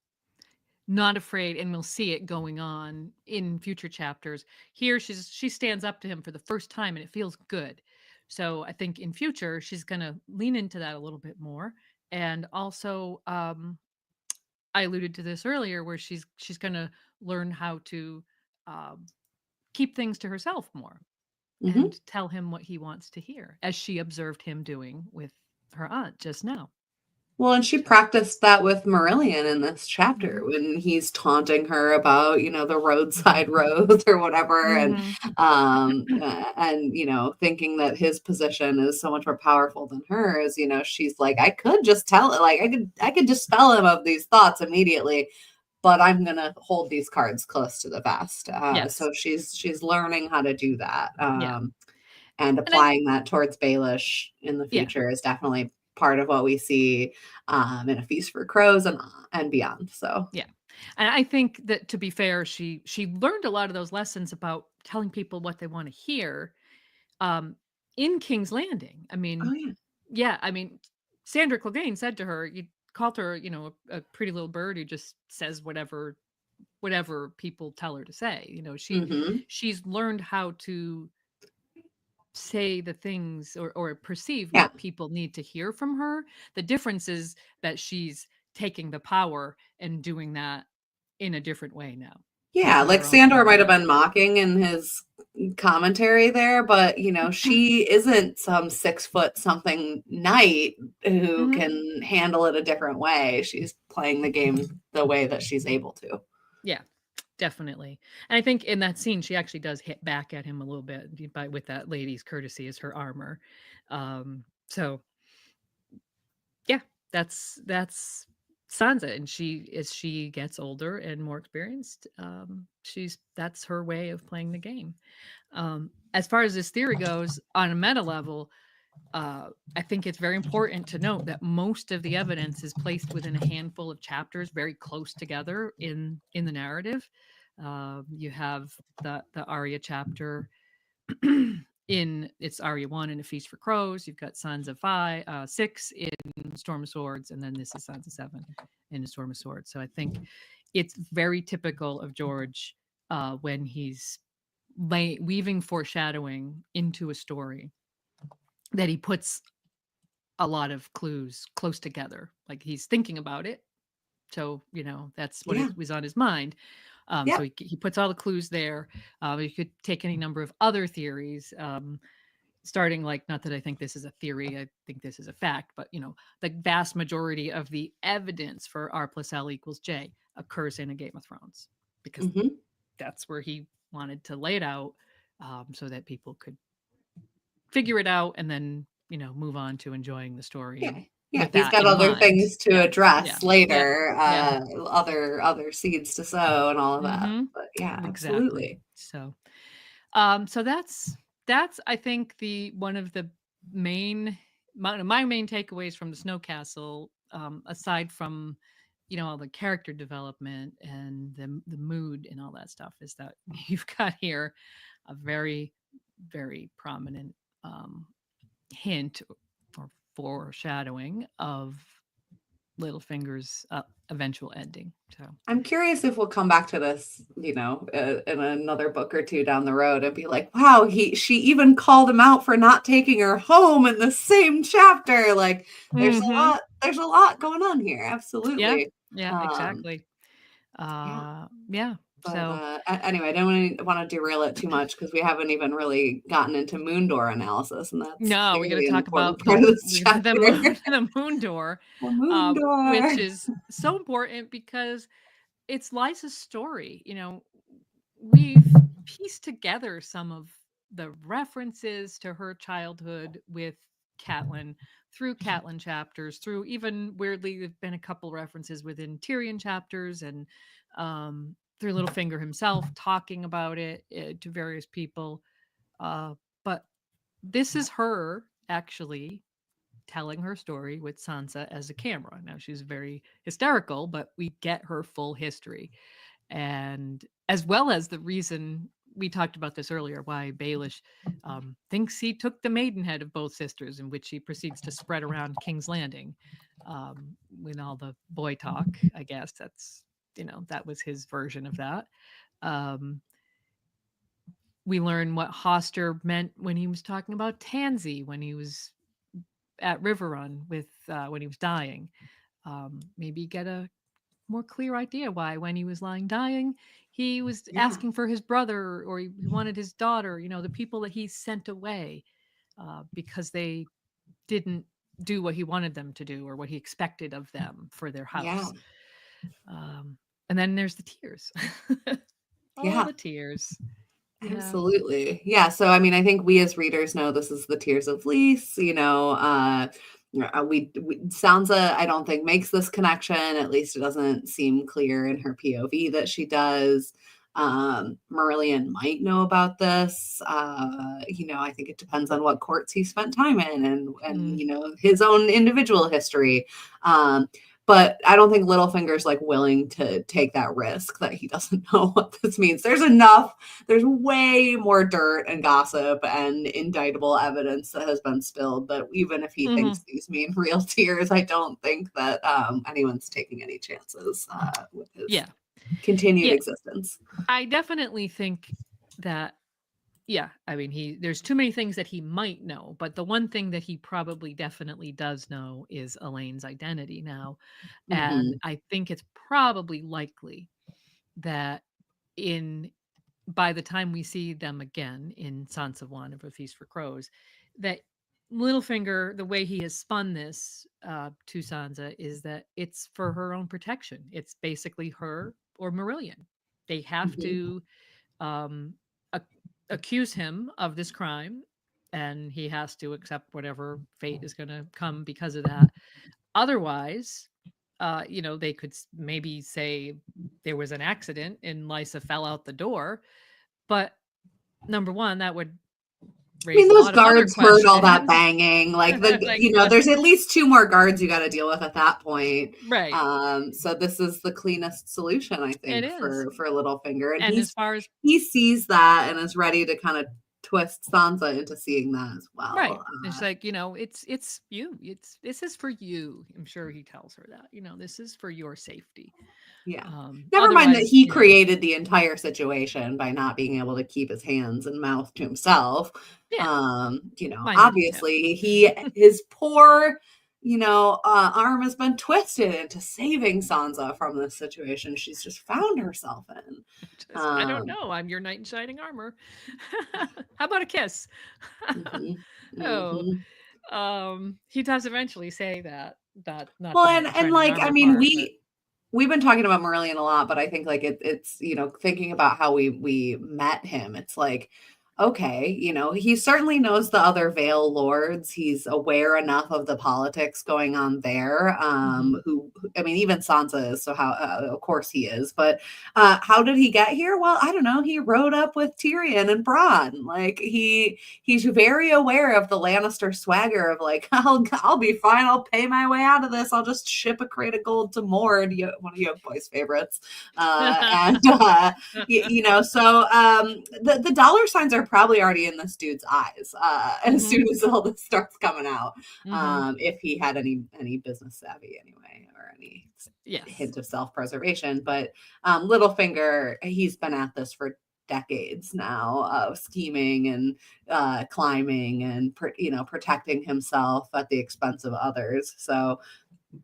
not afraid, and we'll see it going on in future chapters. Here she stands up to him for the first time and it feels good. So I think in future she's going to lean into that a little bit more. And also I alluded to this earlier where she's going to learn how to um, keep things to herself more Hmm. and tell him what he wants to hear, as she observed him doing with her aunt just now. Well, and she So, practiced that with Marillion in this chapter mhm, when he's taunting her about, the mhm, roadside roads or whatever, mhm. and thinking that his position is so much more powerful than hers. She's like, I could just tell it, like I could dispel him of these thoughts immediately, but I'm gonna hold these cards close to the vest. Yes. So she's learning how to do that. Yeah. And And I applying that towards Baelish in the yeah. future is definitely part of what we see, in A Feast for Crows and beyond. So, Yeah. And I think that, to be fair, she learned a lot of those lessons about telling people what they want to hear um in King's Landing. I oh mean, yeah, yeah, I mean, Sandra Clegane said to her, you called her, a pretty little bird who just says whatever people tell her to say. hmm, She's learned how to say the things or perceive yeah, what people need to hear from her. The difference is that she's taking the power and doing that in a different way now yeah. for Like her own Sandor might have benefit. been mocking in his commentary there, but she isn't some 6 foot something knight who Mhm. can handle it a different way. She's playing the game the way that she's able to. Yeah, definitely. And I think in that scene, she actually does hit back at him a little bit by with that lady's courtesy as her armor. So yeah, that's Sansa, and she as she gets older and more experienced, she's that's her way of playing the game. As far as this theory goes, on a meta level, I think it's very important to note that most of the evidence is placed within a handful of chapters, very close together in the narrative. You have the Arya chapter in it's Arya 1 in A Feast for Crows. You've got Sansa 6 in Storm of Swords, and then this is Sansa 7 in A Storm of Swords. So I think it's very typical of George when he's weaving foreshadowing into a story that he puts a lot of clues close together. Like he's thinking about it. So, that's what Yeah, it was on his mind. So yeah, he puts all the clues there. You could take any number of other theories, starting like, not that I think this is a theory, I think this is a fact, but the vast majority of the evidence for R plus L equals J occurs in a Game of Thrones because hmm, that's where he wanted to lay it out so that people could figure it out and then, move on to enjoying the yeah. story Yeah, with he's that got in other mind. things to Yeah. Yeah. address Yeah. later, Yeah. other seeds to sow and all of that. Mhm. But yeah, Exactly. absolutely. So that's I think the one of the main my main takeaways from the Snow Castle, aside from all the character development and the mood and all that stuff, is that you've got here a very very prominent um, hint or foreshadowing of Littlefinger's eventual ending. So, I'm curious if we'll come back to this, in another book or two down the road and be like, wow, she even called him out for not taking her home in the same chapter. Like hmm there's a lot going on here. yeah, Absolutely. yeah, Um, exactly. yeah. Yeah. But So anyway, I don't want to derail it too much because we haven't even really gotten into moon door analysis, and that's no, we're going clearly to an talk important about part of this the chapter. moon, the moon door, The moon which door. is so important because it's Liza's story. We've pieced together some of the references to her childhood with Catelyn through Catelyn chapters, through even weirdly, there've been a couple references within Tyrion chapters and through Littlefinger himself talking about it to various people. But this is her actually telling her story with Sansa as a camera. Now she's very hysterical, but we get her full history. And as well as the reason we talked about this earlier, why Baelish thinks he took the maidenhead of both sisters, in which he proceeds to spread around King's Landing with all the boy talk. I guess that was his version of that. Um, we learn what Hoster meant when he was talking about Tansy when he was at Riverrun with when he was dying. Maybe get a more clear idea why when he was lying dying he was Yeah, asking for his brother or he wanted his daughter, the people that he sent away because they didn't do what he wanted them to do or what he expected of them for their yeah, house. um, and then there's the tears. All yeah. the tears. Yeah. Absolutely. Yeah. So, I mean, I think we as readers know this is the Tears of Lys, Sansa, I don't think makes this connection. At least it doesn't seem clear in her POV that she does. Marillion might know about this. I think it depends on what courts he spent time in and Mm. his own individual history. Um, but I don't think Littlefinger's like willing to take that risk that he doesn't know what this means. There's way more dirt and gossip and indictable evidence that has been spilled that even if he Hmm. thinks these mean real tears, I don't think that anyone's taking any chances with his Yeah. continued Yeah. existence. I definitely think that. Yeah, I mean, there's too many things that he might know, but the one thing that he probably definitely does know is Elaine's identity now. And Hmm. I think it's probably likely that in by the time we see them again in Sansa 1 of A Feast for Crows, that Littlefinger, the way he has spun this to Sansa is that it's for her own protection. It's basically her or Marillion. They have Hmm. to um, ac- accuse him of this crime, and he has to accept whatever fate is going to come because of that. Otherwise, they could maybe say there was an accident and Lysa fell out the door. But number one, that would I mean, raise a those lot of other guards heard all that questions. banging. Like Like, there's at least two more guards you got to deal with at that point. right. So this is the cleanest solution, I It think, is. for Littlefinger, and And as far as he sees that and is ready to kind of twist Sansa into seeing that as right. well. It's like, it's you. This is for you. I'm sure he tells her that. This is for your safety. Yeah. Never mind that Otherwise, he created the entire situation by not being able to keep his hands and mouth to himself. yeah, mind reading Obviously his poor, arm has been twisted into saving Sansa from this situation she's just found herself in. just I don't know. I'm your knight in shining armor. How about a kiss? Mhm, Oh, mhm. he does eventually say that, not Well, the knight in and shining like, I armor mean, part, but we've been talking about Marillion a lot, but I think like it's thinking about how we met him. It's like, okay, he certainly knows the other Vale lords. He's aware enough of the politics going on there. mhm. I mean, even Sansa is. So how, of course, he is. But how did he get here? Well, I don't know. He rode up with Tyrion and Bronn. Like he's very aware of the Lannister swagger of like, I'll be fine. I'll pay my way out of this. I'll just ship a crate of gold to Mord, one of Yoke Boy's favorites. And so the dollar signs are probably already in this dude's eyes as Mhm, soon as all this starts coming out. mhm. If he had any business savvy anyway, or any Yes. hint of self-preservation. But Littlefinger, he's been at this for decades now of scheming and climbing and protecting himself at the expense of others. So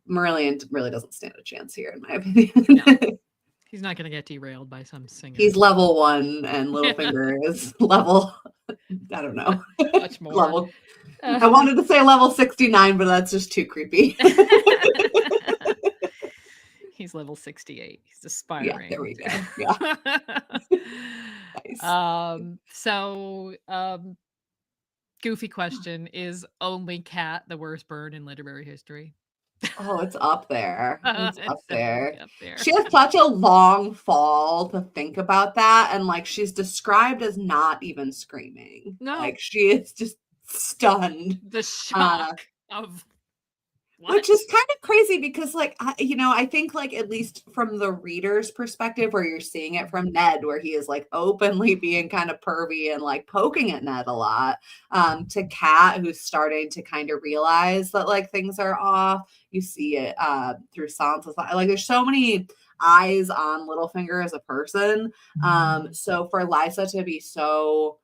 Marillion really doesn't stand a chance here, in my No. opinion. He's not going to get derailed by some singer. He's level 1 and Littlefinger is level, I don't know, Much more. level. I wanted to say level 69, but that's just too creepy. He's level 68. He's Yeah, aspiring. there we go. Yeah, nice. So, goofy question: is only Cat the worst bird in literary history? Oh, it's up there. It's up It's there. definitely up there. She has such a long fall to think about that, and like she's described as not even screaming. No, Like she is just stunned. the Uh, shock of what? Which is kind of crazy because, like, I think, like, at least from the reader's perspective, where you're seeing it from Ned, where he is, like, openly being kind of pervy and, like, poking at Ned a lot, to Kat, who's starting to kind of realize that, like, things are off. You see it through Sansa's, like, there's so many eyes on Littlefinger as a person. So for Lysa to be so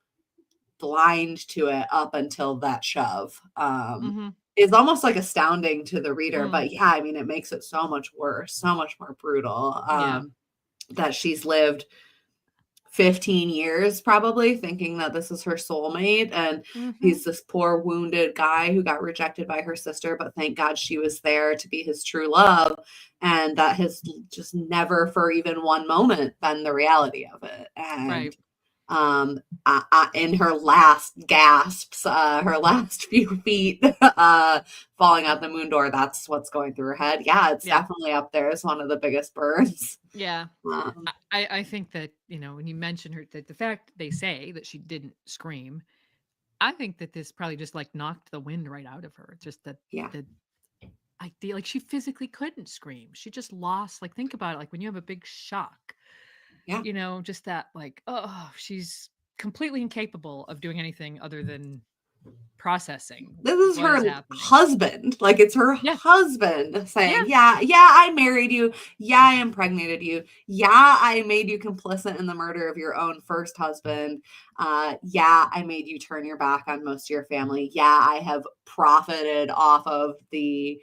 blind to it up until that shove Mm-hmm. is almost like astounding to the reader. Mm, But yeah, I mean, it makes it so much worse, so much more brutal, yeah. that she's lived 15 years probably thinking that this is her soulmate, and Mm-hmm. he's this poor wounded guy who got rejected by her sister, but thank God she was there to be his true love, and that has just never for even one moment been the reality of it. And Right. in her last gasps, her last few feet, falling out the moon door, that's what's going through her head. Yeah, it's Yeah. definitely up there as one of the biggest burns. Yeah. Um, I think that, when you mention her, that the fact they say that she didn't scream, I think that this probably just like knocked the wind right out of her. It's just that yeah, the idea, like she physically couldn't scream. She just lost, like, think about it, like when you have a big shock, yeah. just that, like, oh, she's completely incapable of doing anything other than processing This is what is her happening. husband. Like it's her Yeah. husband Yeah. saying, "Yeah, yeah, I married you. Yeah, I impregnated you. Yeah, I made you complicit in the murder of your own first husband. Yeah, I made you turn your back on most of your family. Yeah, I have profited off of the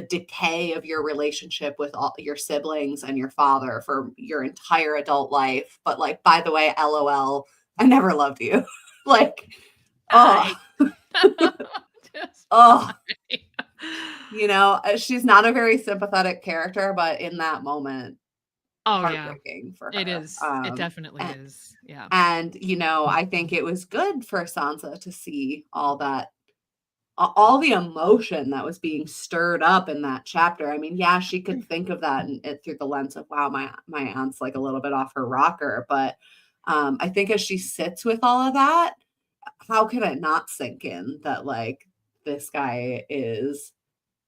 decay of your relationship with all your siblings and your father for your entire adult life. But like, by the way, LOL, I never loved you." Like, oh, I just oh, why? she's not a very sympathetic character, but in that moment, Oh, yeah. heartbreaking for It her. is. It definitely is. Yeah. I think it was good for Sansa to see all that, all the emotion that was being stirred up in that chapter. I mean, yeah, she could think of that through the lens of, wow, my aunt's like a little bit off her rocker. But I think as she sits with all of that, how could it not sink in that like this guy is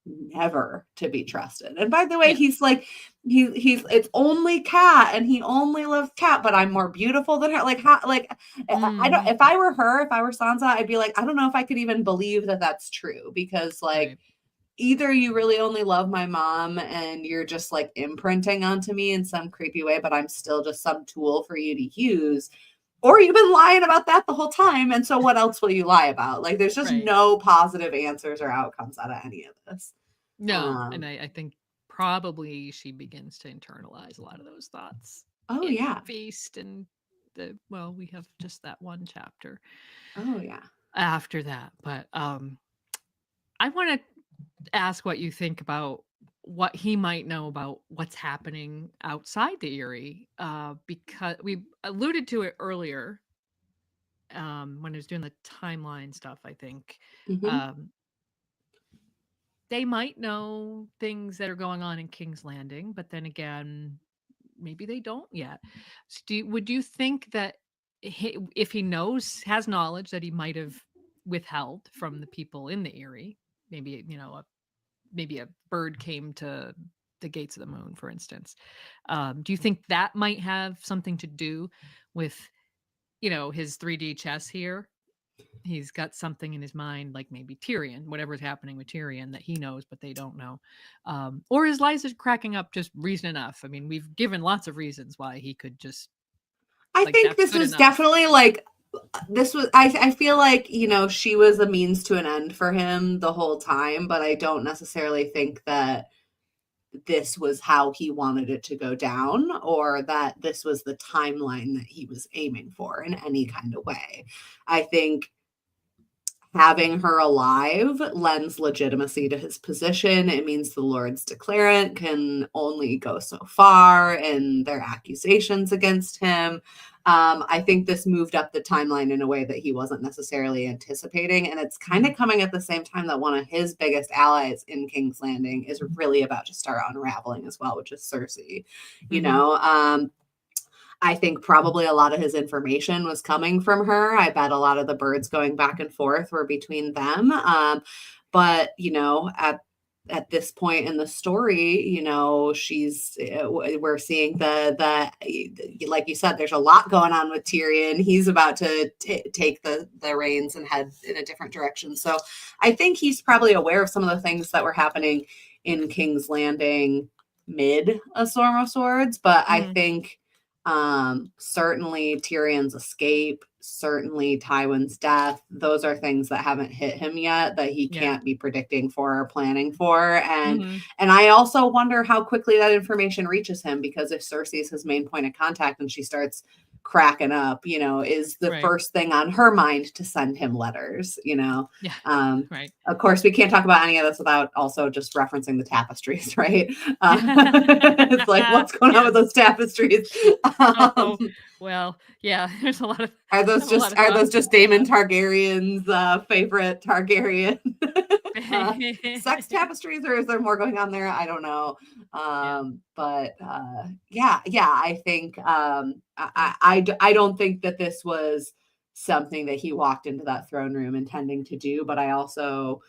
never to be trusted? And by the way, Yeah. he's like, he's it's only Cat and he only loves Cat, but I'm more beautiful than her. Like how, like I don't, Mhm. if I were her, if I were Sansa, I'd be like, I don't know if I could even believe that that's true, because like Right. either you really only love my mom and you're just like imprinting onto me in some creepy way, but I'm still just some tool for you to use, or you've been lying about that the whole time. And so what else will you lie about? Like there's just Right. no positive answers or outcomes out of any of this. No, and Um, I think probably she begins to internalize a lot of those thoughts oh in the yeah. feast, and we have just that one chapter Oh yeah. after that. But I want to ask what you think about what he might know about what's happening outside the Eyrie, because we alluded to it earlier, when he was doing the timeline stuff. I think Hmm. um, they might know things that are going on in King's Landing, but then again, maybe they don't yet. So would you think that if he has knowledge that he might have withheld from the people in the Eyrie, maybe maybe a bird came to the gates of the moon, for instance, do you think that might have something to do with his 3D chess here? He's got something in his mind, like maybe Tyrion, whatever's happening with Tyrion that he knows, but they don't know. Or is Lysa cracking up just reason enough? I mean, we've given lots of reasons why he could just, I like, think that's this good was enough. definitely like, this was, I feel like, she was a means to an end for him the whole time, but I don't necessarily think that this was how he wanted it to go down, or that this was the timeline that he was aiming for in any kind of way. I think having her alive lends legitimacy to his position. It means the Lord's declarant can only go so far in their accusations against him. I think this moved up the timeline in a way that he wasn't necessarily anticipating. And it's kind of coming at the same time that one of his biggest allies in King's Landing is really about to start unraveling as well, which is Cersei. You know, I think probably a lot of his information was coming from her. I bet a lot of the birds going back and forth were between them. But you know, at this point in the story, you know, we're seeing the like you said, there's a lot going on with Tyrion. He's about to take the reins and head in a different direction. So I think he's probably aware of some of the things that were happening in King's Landing mid A Storm of Swords, but I think certainly Tyrion's escape, certainly Tywin's death, those are things that haven't hit him yet, that he can't be predicting for or planning for. And I also wonder how quickly that information reaches him, because if Cersei's his main point of contact and she starts cracking up, you know, is the first thing on her mind to send him letters, you know? Of course, we can't talk about any of this without also just referencing the tapestries, right? It's like, what's going on with those tapestries? Well, yeah, there's a lot of. Are those just Daemon Targaryen's favorite Targaryen sex tapestries, or is there more going on there? I don't know. But I think I don't think that this was something that he walked into that throne room intending to do, but I also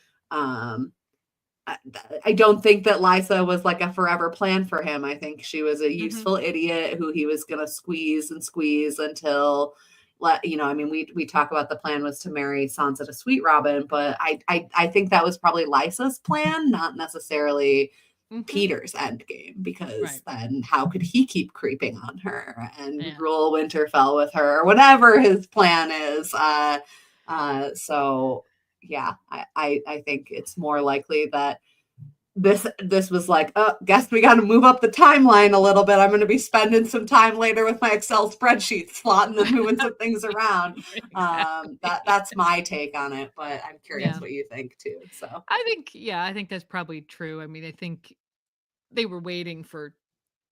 I don't think that Lysa was like a forever plan for him. I think she was a useful idiot who he was going to squeeze until, you know, I mean, we talk about the plan was to marry Sansa to Sweet Robin, but I think that was probably Lysa's plan, not necessarily Peter's end game, because then how could he keep creeping on her and rule Winterfell with her, or whatever his plan is. So yeah, I think it's more likely that this was like, oh, guess we got to move up the timeline a little bit. I'm going to be spending some time later with my Excel spreadsheets, plotting and moving some things around. That's my take on it, but I'm curious what you think too. So I think that's probably true. I mean, I think they were waiting for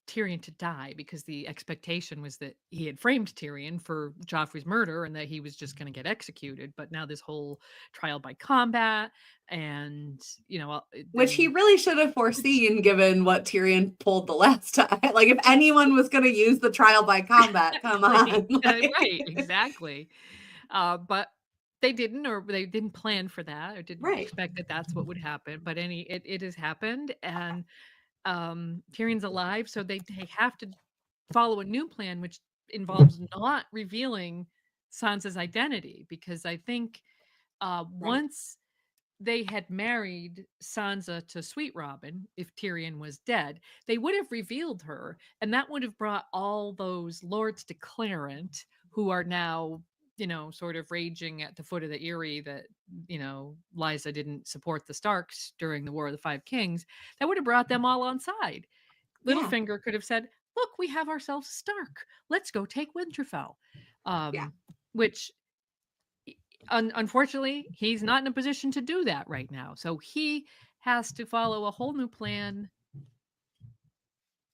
Tyrion to die because the expectation was that he had framed Tyrion for Joffrey's murder and that he was just going to get executed. But now this whole trial by combat, and you know, which he really should have foreseen, given what Tyrion pulled the last time. Like, if anyone was going to use the trial by combat, come on, right? Exactly. But they didn't, or they didn't plan for that, or didn't expect that that's what would happen. But it has happened, and Tyrion's alive, so they have to follow a new plan, which involves not revealing Sansa's identity, because I think once they had married Sansa to Sweet Robin, if Tyrion was dead, they would have revealed her, and that would have brought all those lords declarant who are now, you know, sort of raging at the foot of the Eyrie that, you know, Lysa didn't support the Starks during the War of the Five Kings. That would have brought them all on side. Littlefinger could have said, look, we have ourselves a Stark. Let's go take Winterfell. Which, unfortunately, he's not in a position to do that right now. So he has to follow a whole new plan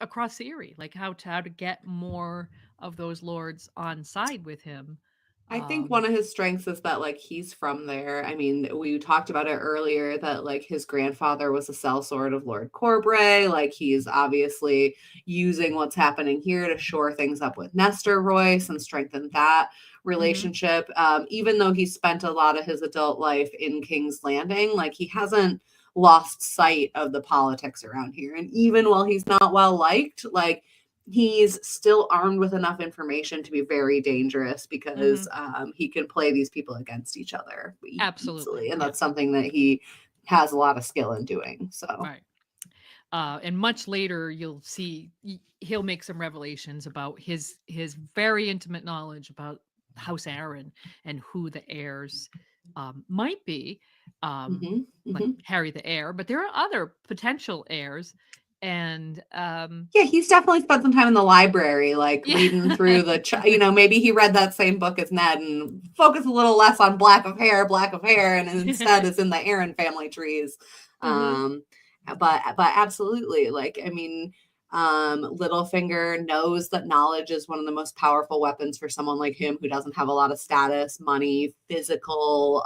across the Eyrie, like how to get more of those lords on side with him. I think one of his strengths is that, like, he's from there. I mean, we talked about it earlier that, like, his grandfather was a sellsword of Lord Corbray. Like, he's obviously using what's happening here to shore things up with Nestor Royce and strengthen that relationship. Even though he spent a lot of his adult life in King's Landing, like, he hasn't lost sight of the politics around here. And even while he's not well liked, like, he's still armed with enough information to be very dangerous, because he can play these people against each other easily. And that's something that he has a lot of skill in doing. So and much later you'll see he'll make some revelations about his very intimate knowledge about House Aaron and who the heirs might be, like Harry the heir, but there are other potential heirs. And Yeah, he's definitely spent some time in the library, like yeah. reading through maybe he read that same book as Ned and focused a little less on black of hair, and instead is in the Aaron family trees. Hmm. Um, but absolutely, like, I mean, Littlefinger knows that knowledge is one of the most powerful weapons for someone like him who doesn't have a lot of status, money, physical,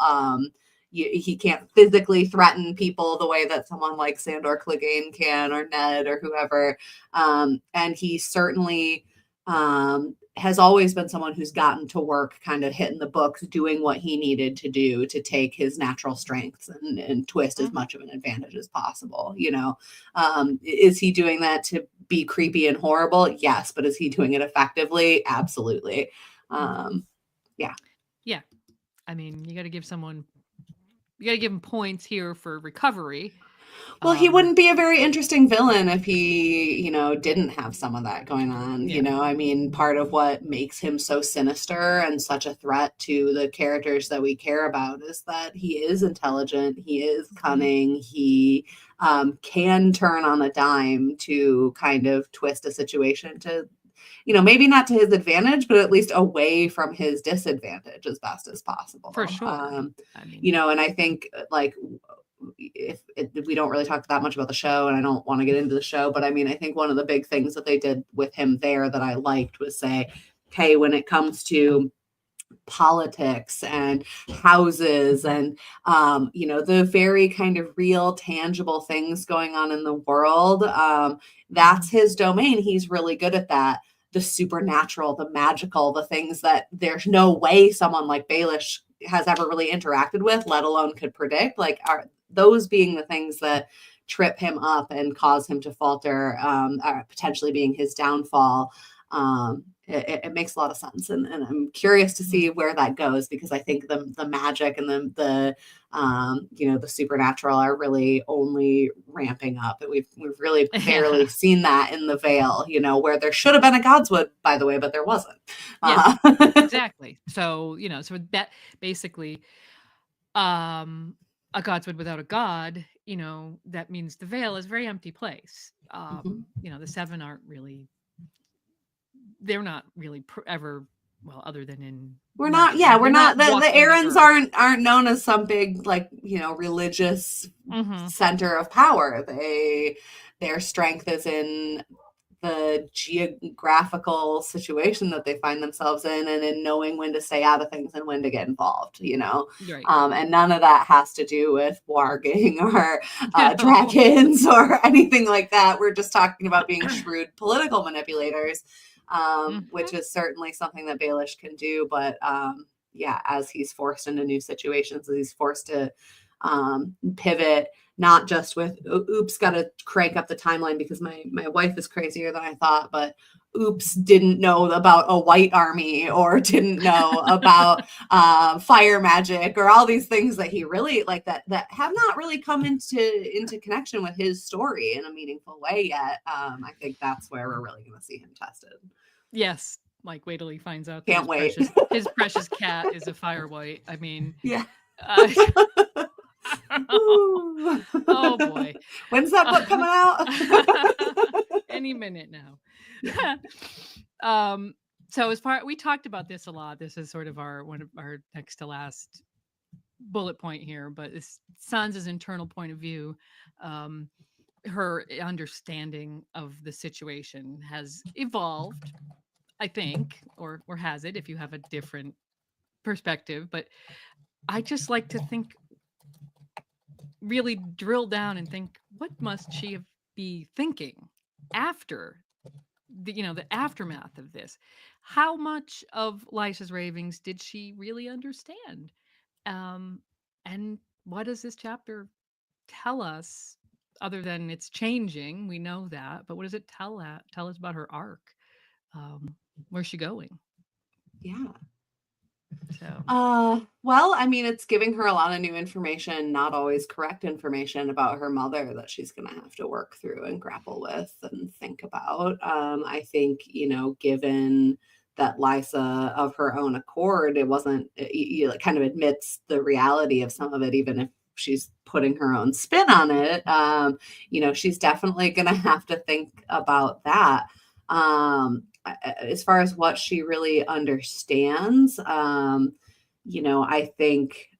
he can't physically threaten people the way that someone like Sandor Clegane can, or Ned, or whoever. And he certainly has always been someone who's gotten to work kind of hitting the books, doing what he needed to do to take his natural strengths and twist as Hmm. much of an advantage as possible. Is he doing that to be creepy and horrible? Yes. But is he doing it effectively? Absolutely. Yeah. Yeah. I mean, you got to give him points here for recovery. Well, he Um, wouldn't be a very interesting villain if he, didn't have some of that going on. yeah. I mean, part of what makes him so sinister and such a threat to the characters that we care about is that he is intelligent, he is Hmm. cunning, he can turn on a dime to kind of twist a situation to, maybe not to his advantage, but at least away from his disadvantage as best as For possible. sure. I mean, And I think like if we don't really talk that much about the show, and I don't want to get into the show, but I mean, I think one of the big things that they did with him there that I liked was say, hey, when it comes to politics and houses and the very kind of real tangible things going on in the world, that's his domain. He's really good at that. The supernatural, the magical, the things that there's no way someone like Baelish has ever really interacted with, let alone could predict, like, are those being the things that trip him up and cause him to falter, potentially being his downfall. It makes a lot of sense, and I'm curious to mhm. see where that goes, because I think the magic and the supernatural are really only ramping up. We've really barely Yeah. seen that in the Vale, where there should have been a Godswood, by the way, but there wasn't. Yeah. Uh, Exactly. So, so that basically, um, a Godswood without a god, that means the Vale is a very empty place. mhm. The Seven they're not really ever, well, other than in We're not, legend, yeah, we're they're not, not the walking the Aarons earth. aren't known as some big, like, religious Hmm. center of power. Their strength is in the geographical situation that they find themselves in, and in knowing when to stay out of things and when to get involved, Right. and none of that has to do with warging or No. dragons or anything like that. We're just talking about being shrewd political manipulators, which Hmm. is certainly something that Baelish can do. But yeah, as he's forced into new situations, as he's forced to pivot, not just with oops, got to crank up the timeline because my wife is crazier than I thought, but oops, didn't know about a white army, or didn't know about fire magic, or all these things that he really like, that have not really come into connection with his story in a meaningful way yet. I think that's where we're really going to see him tested. Yes. Like, wait till he finds out that Can't his wait. precious cat is a fire white. I mean, Yeah. uh, oh boy. When's that book coming out? Any minute now. Yeah. um, so as far we talked about this a lot. This is sort of one of our next to last bullet point here, but it's Sansa's internal point of view. Um, her understanding of the situation has evolved, I think, or has it if you have a different perspective. But I just like to think, really drill down and think, what must she be thinking after the aftermath of this? How much of Lysa's ravings did she really understand? Um, and what does this chapter tell us, other than it's changing? We know that, but what does it tell us about her arc? Where's she going? Yeah. So, Well, I mean, it's giving her a lot of new information, not always correct information about her mother, that she's going to have to work through and grapple with and think about. I think, given that Lysa, of her own accord, it wasn't, kind of admits the reality of some of it, even if she's putting her own spin on it. She's definitely going to have to think about that. As far as what she really understands, I think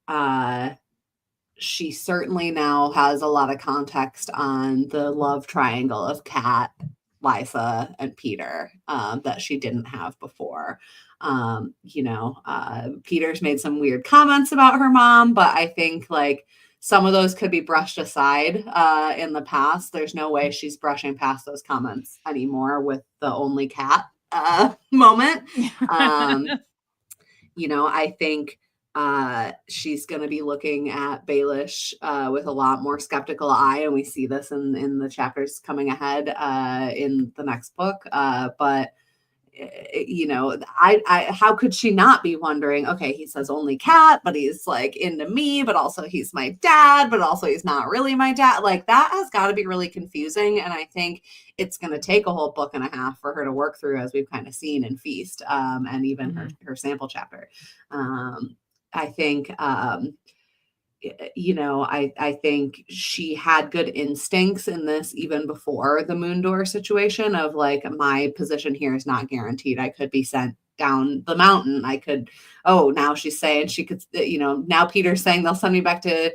she certainly now has a lot of context on the love triangle of Kat, Lysa, and Peter that she didn't have before. Peter's made some weird comments about her mom, but I think like some of those could be brushed aside in the past. There's no way she's brushing past those comments anymore with the only Kat moment. I think she's going to be looking at Baelish with a lot more skeptical eye, and we see this in the chapters coming ahead in the next book. But how could she not be wondering, okay, he says only Kat, but he's like into me, but also he's my dad, but also he's not really my dad. Like that has got to be really confusing. And I think it's going to take a whole book and a half for her to work through, as we've kind of seen in Feast and even her sample chapter. I think, I think she had good instincts in this even before the moon door situation of like, my position here is not guaranteed. I could be sent down the mountain. Now she's saying she could, now Peter's saying they'll send me back to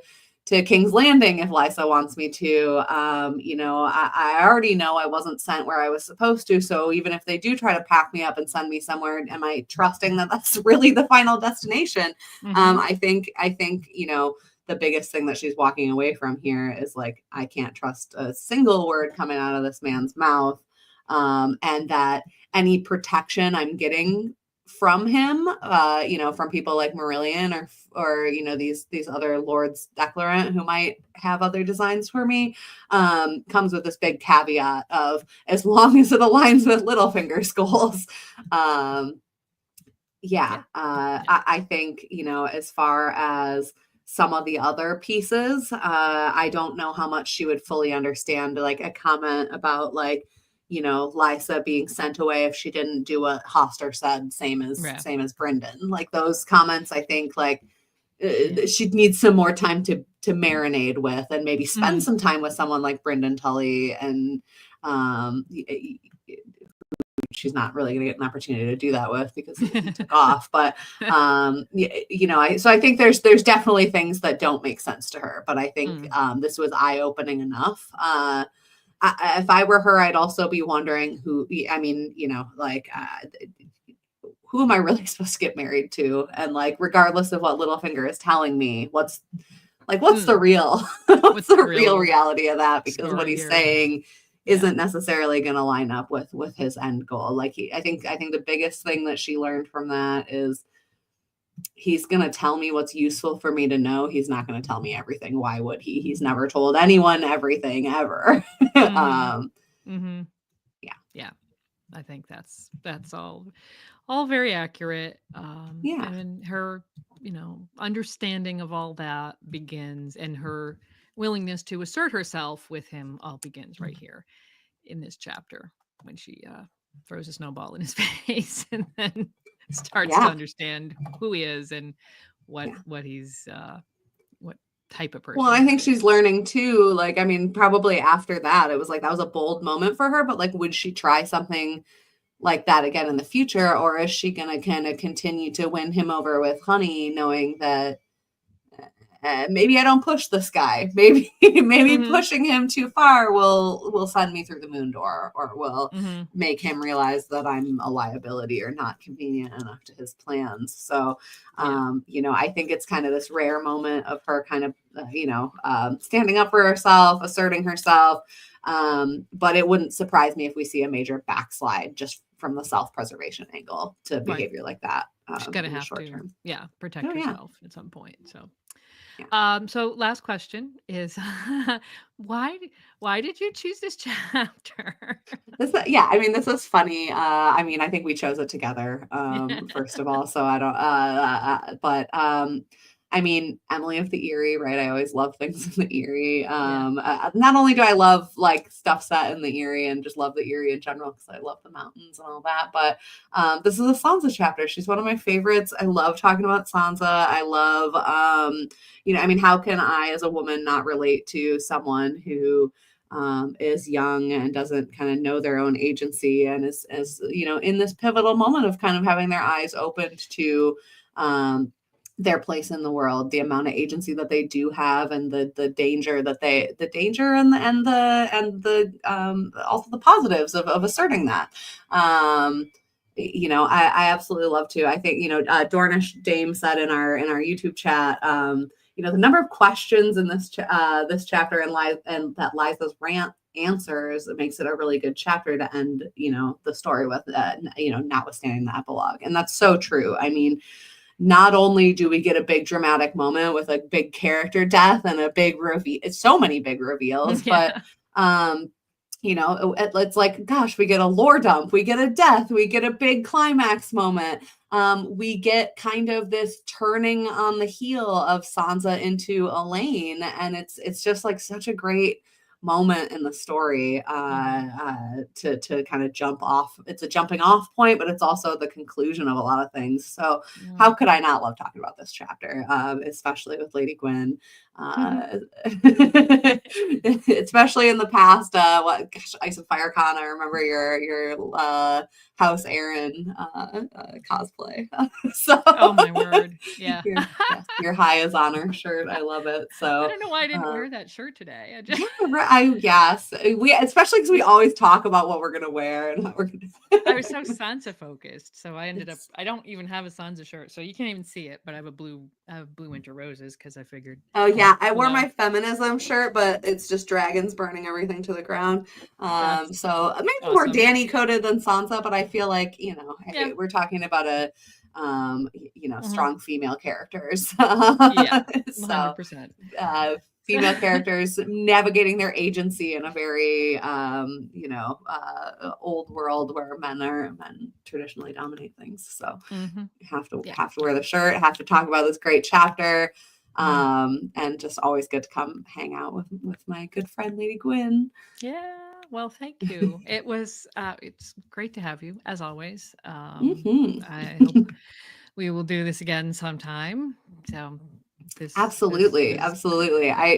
King's Landing if Lysa wants me to. I already know I wasn't sent where I was supposed to. So even if they do try to pack me up and send me somewhere, am I trusting that that's really the final destination? I think, the biggest thing that she's walking away from here is like, I can't trust a single word coming out of this man's mouth. And that any protection I'm getting from him, from people like Marillion or these other Lords Declarant who might have other designs for me, comes with this big caveat of as long as it aligns with Littlefinger's goals. I think, as far as some of the other pieces, I don't know how much she would fully understand, like a comment about like, Lysa being sent away if she didn't do what Hoster said, same as Brynden. Like those comments, I think like she'd need some more time to marinate with, and maybe spend some time with someone like Brynden Tully, and she's not really going to get an opportunity to do that with because he took off. But so I think there's definitely things that don't make sense to her. But I think this was eye opening enough. If I were her, I'd also be wondering who. I mean, who am I really supposed to get married to? And like, regardless of what Littlefinger is telling me, what's the real what's the real reality of that? Because what he's saying isn't necessarily going to line up with his end goal. Like I think the biggest thing that she learned from that is he's going to tell me what's useful for me to know. He's not going to tell me everything. Why would he? He's never told anyone everything ever. Yeah. I think that's all very accurate. And her, understanding of all that begins, and her willingness to assert herself with him all begins right here in this chapter when she throws a snowball in his face and then starts to understand who he is and what he's what type of person. Well, I think she's learning too. Like, I mean, probably after that, it was like that was a bold moment for her. But like, would she try something like that again in the future, or is she gonna kind of continue to win him over with honey, knowing that maybe I don't push this guy. Maybe pushing him too far will send me through the moon door, or will make him realize that I'm a liability or not convenient enough to his plans. So, I think it's kind of this rare moment of her kind of, standing up for herself, asserting herself. But it wouldn't surprise me if we see a major backslide just from the self-preservation angle to behavior like that. She's gonna have to, term. Protect herself at some point. So. So last question is why did you choose this chapter? This is funny. I think we chose it together, first of all, so I don't I mean, Emily of the Eyrie, right? I always love things in the Eyrie. Yeah. Not only do I love like stuff set in the Eyrie and just love the Eyrie in general because I love the mountains and all that, but this is a Sansa chapter. She's one of my favorites. I love talking about Sansa. I love, I mean, how can I, as a woman, not relate to someone who is young and doesn't kind of know their own agency and is in this pivotal moment of kind of having their eyes opened to their place in the world, the amount of agency that they do have, and the danger that the danger and the also the positives of asserting that. I absolutely love to. I think Dornish Dame said in our YouTube chat, the number of questions in this chapter and that Liza's rant answers, it makes it a really good chapter to end the story with, notwithstanding the epilogue. And that's so true. I mean, not only do we get a big dramatic moment with a big character death and a big reveal, so many big reveals, but it's like, gosh, we get a lore dump, we get a death, we get a big climax moment. We get kind of this turning on the heel of Sansa into Elaine, and it's just like such a great moment in the story to kind of jump off. It's a jumping off point, but it's also the conclusion of a lot of things. So how could I not love talking about this chapter, especially with Lady Gwyn, especially in the past, Ice and Fire Con. I remember your House Aaron cosplay. So oh my word, yeah. Your high is honor shirt. I love it. So I don't know why I didn't wear that shirt today. Yes, we especially because we always talk about what we're gonna wear and what we're gonna. I was so Sansa focused, so I ended up. I don't even have a Sansa shirt, so you can't even see it. But I have blue winter roses because I figured. Oh yeah, I wore my feminism shirt, but it's just dragons burning everything to the ground. So maybe awesome. More Dany coded than Sansa, but I feel like we're talking about a strong female characters. Yeah, 100%. So, female characters navigating their agency in a very old world where men traditionally dominate things. So you have to wear the shirt, have to talk about this great chapter. And just always good to come hang out with my good friend Lady Gwyn. Yeah, well, thank you. It was it's great to have you as always. I hope we will do this again sometime. So absolutely.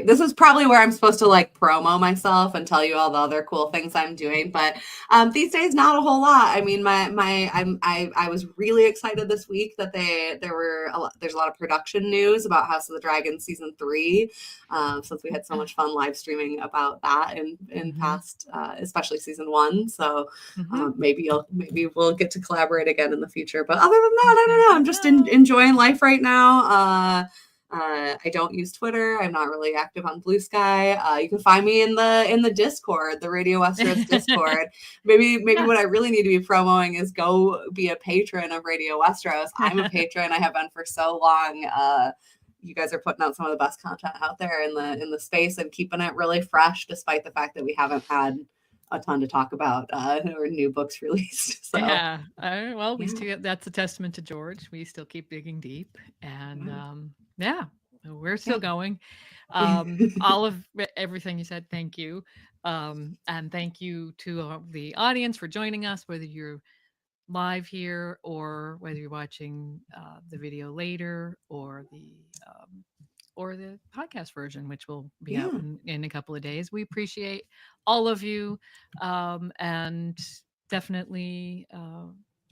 This is probably where I'm supposed to like promo myself and tell you all the other cool things I'm doing, but these days not a whole lot. I mean, I was really excited this week that there's a lot of production news about House of the Dragon season 3, since we had so much fun live streaming about that in past, especially season 1. So maybe we'll get to collaborate again in the future. But other than that, I don't know. I'm just enjoying life right now. I don't use Twitter. I'm not really active on Blue Sky. You can find me in the Discord, the Radio Westeros Discord. Maybe what I really need to be promoting is go be a patron of Radio Westeros. I'm a patron. I have been for so long. You guys are putting out some of the best content out there in the space and keeping it really fresh, despite the fact that we haven't had a ton to talk about or new books released. So. Yeah. Well, we still, that's a testament to George. We still keep digging deep, and we're still going. All of everything you said, thank you, and thank you to the audience for joining us, whether you're live here or whether you're watching the video later or the podcast version, which will be out in a couple of days. We appreciate all of you, and definitely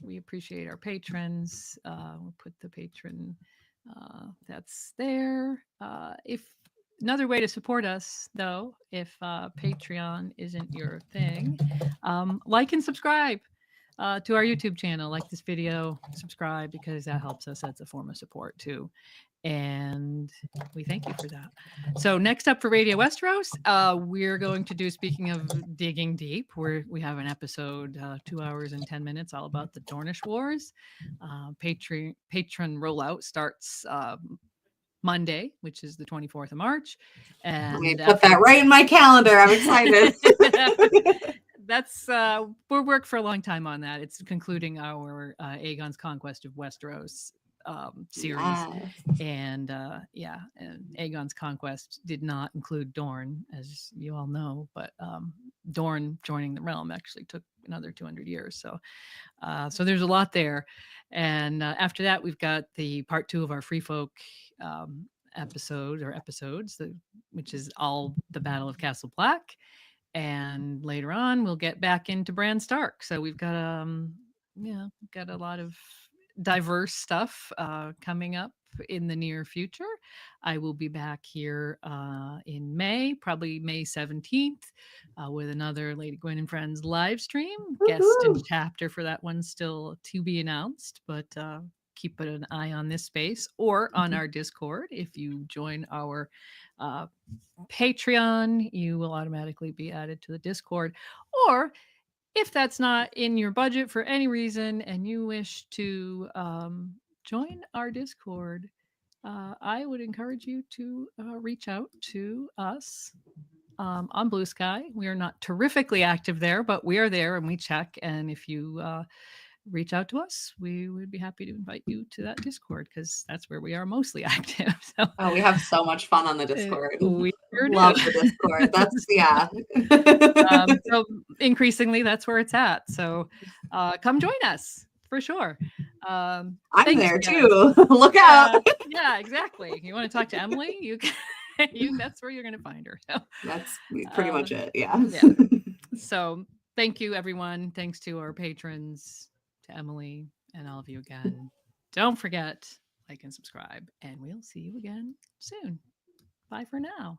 we appreciate our patrons. We'll put the patron that's there. If another way to support us, though, if Patreon isn't your thing, like and subscribe to our YouTube channel. Like this video, subscribe, because that helps us. That's a form of support too. And we thank you for that. So next up for Radio Westeros, we're going to do, speaking of digging deep, we have an episode, 2 hours and 10 minutes, all about the Dornish Wars. Patron rollout starts Monday, which is the 24th of March. And put that right in my calendar. I'm excited. That's we'll work for a long time on that. It's concluding our Aegon's conquest of Westeros series. Yes. And yeah, and Aegon's conquest did not include Dorne, as you all know, but Dorne joining the realm actually took another 200 years. So there's a lot there. And after that, we've got the part two of our Free Folk episodes, which is all the Battle of Castle Black. And later on, we'll get back into Bran Stark. So we've got yeah, got a lot of diverse stuff coming up in the near future. I will be back here in May, probably May 17th, with another Lady Gwen and Friends live stream. Guest and Woohoo. chapter for that one still to be announced, but keep an eye on this space or on our Discord. If you join our uh, Patreon, you will automatically be added to the Discord. Or if that's not in your budget for any reason and you wish to join our Discord, I would encourage you to reach out to us on Blue Sky. We are not terrifically active there, but we are there and we check. And if you reach out to us, we would be happy to invite you to that Discord because that's where we are mostly active. So Oh, we have so much fun on the Discord. we sure Love do. the Discord. That's, yeah. So increasingly, that's where it's at. So come join us for sure. I'm Thanks there again. too. Look out. Yeah, yeah, exactly. You want to talk to Emily? You can. That's where you're going to find her. So, That's pretty uh, much it. Yeah. yeah. So thank you, everyone. Thanks to our patrons, to Emily, and all of you again. Don't forget, like and subscribe, and we'll see you again soon. Bye for now.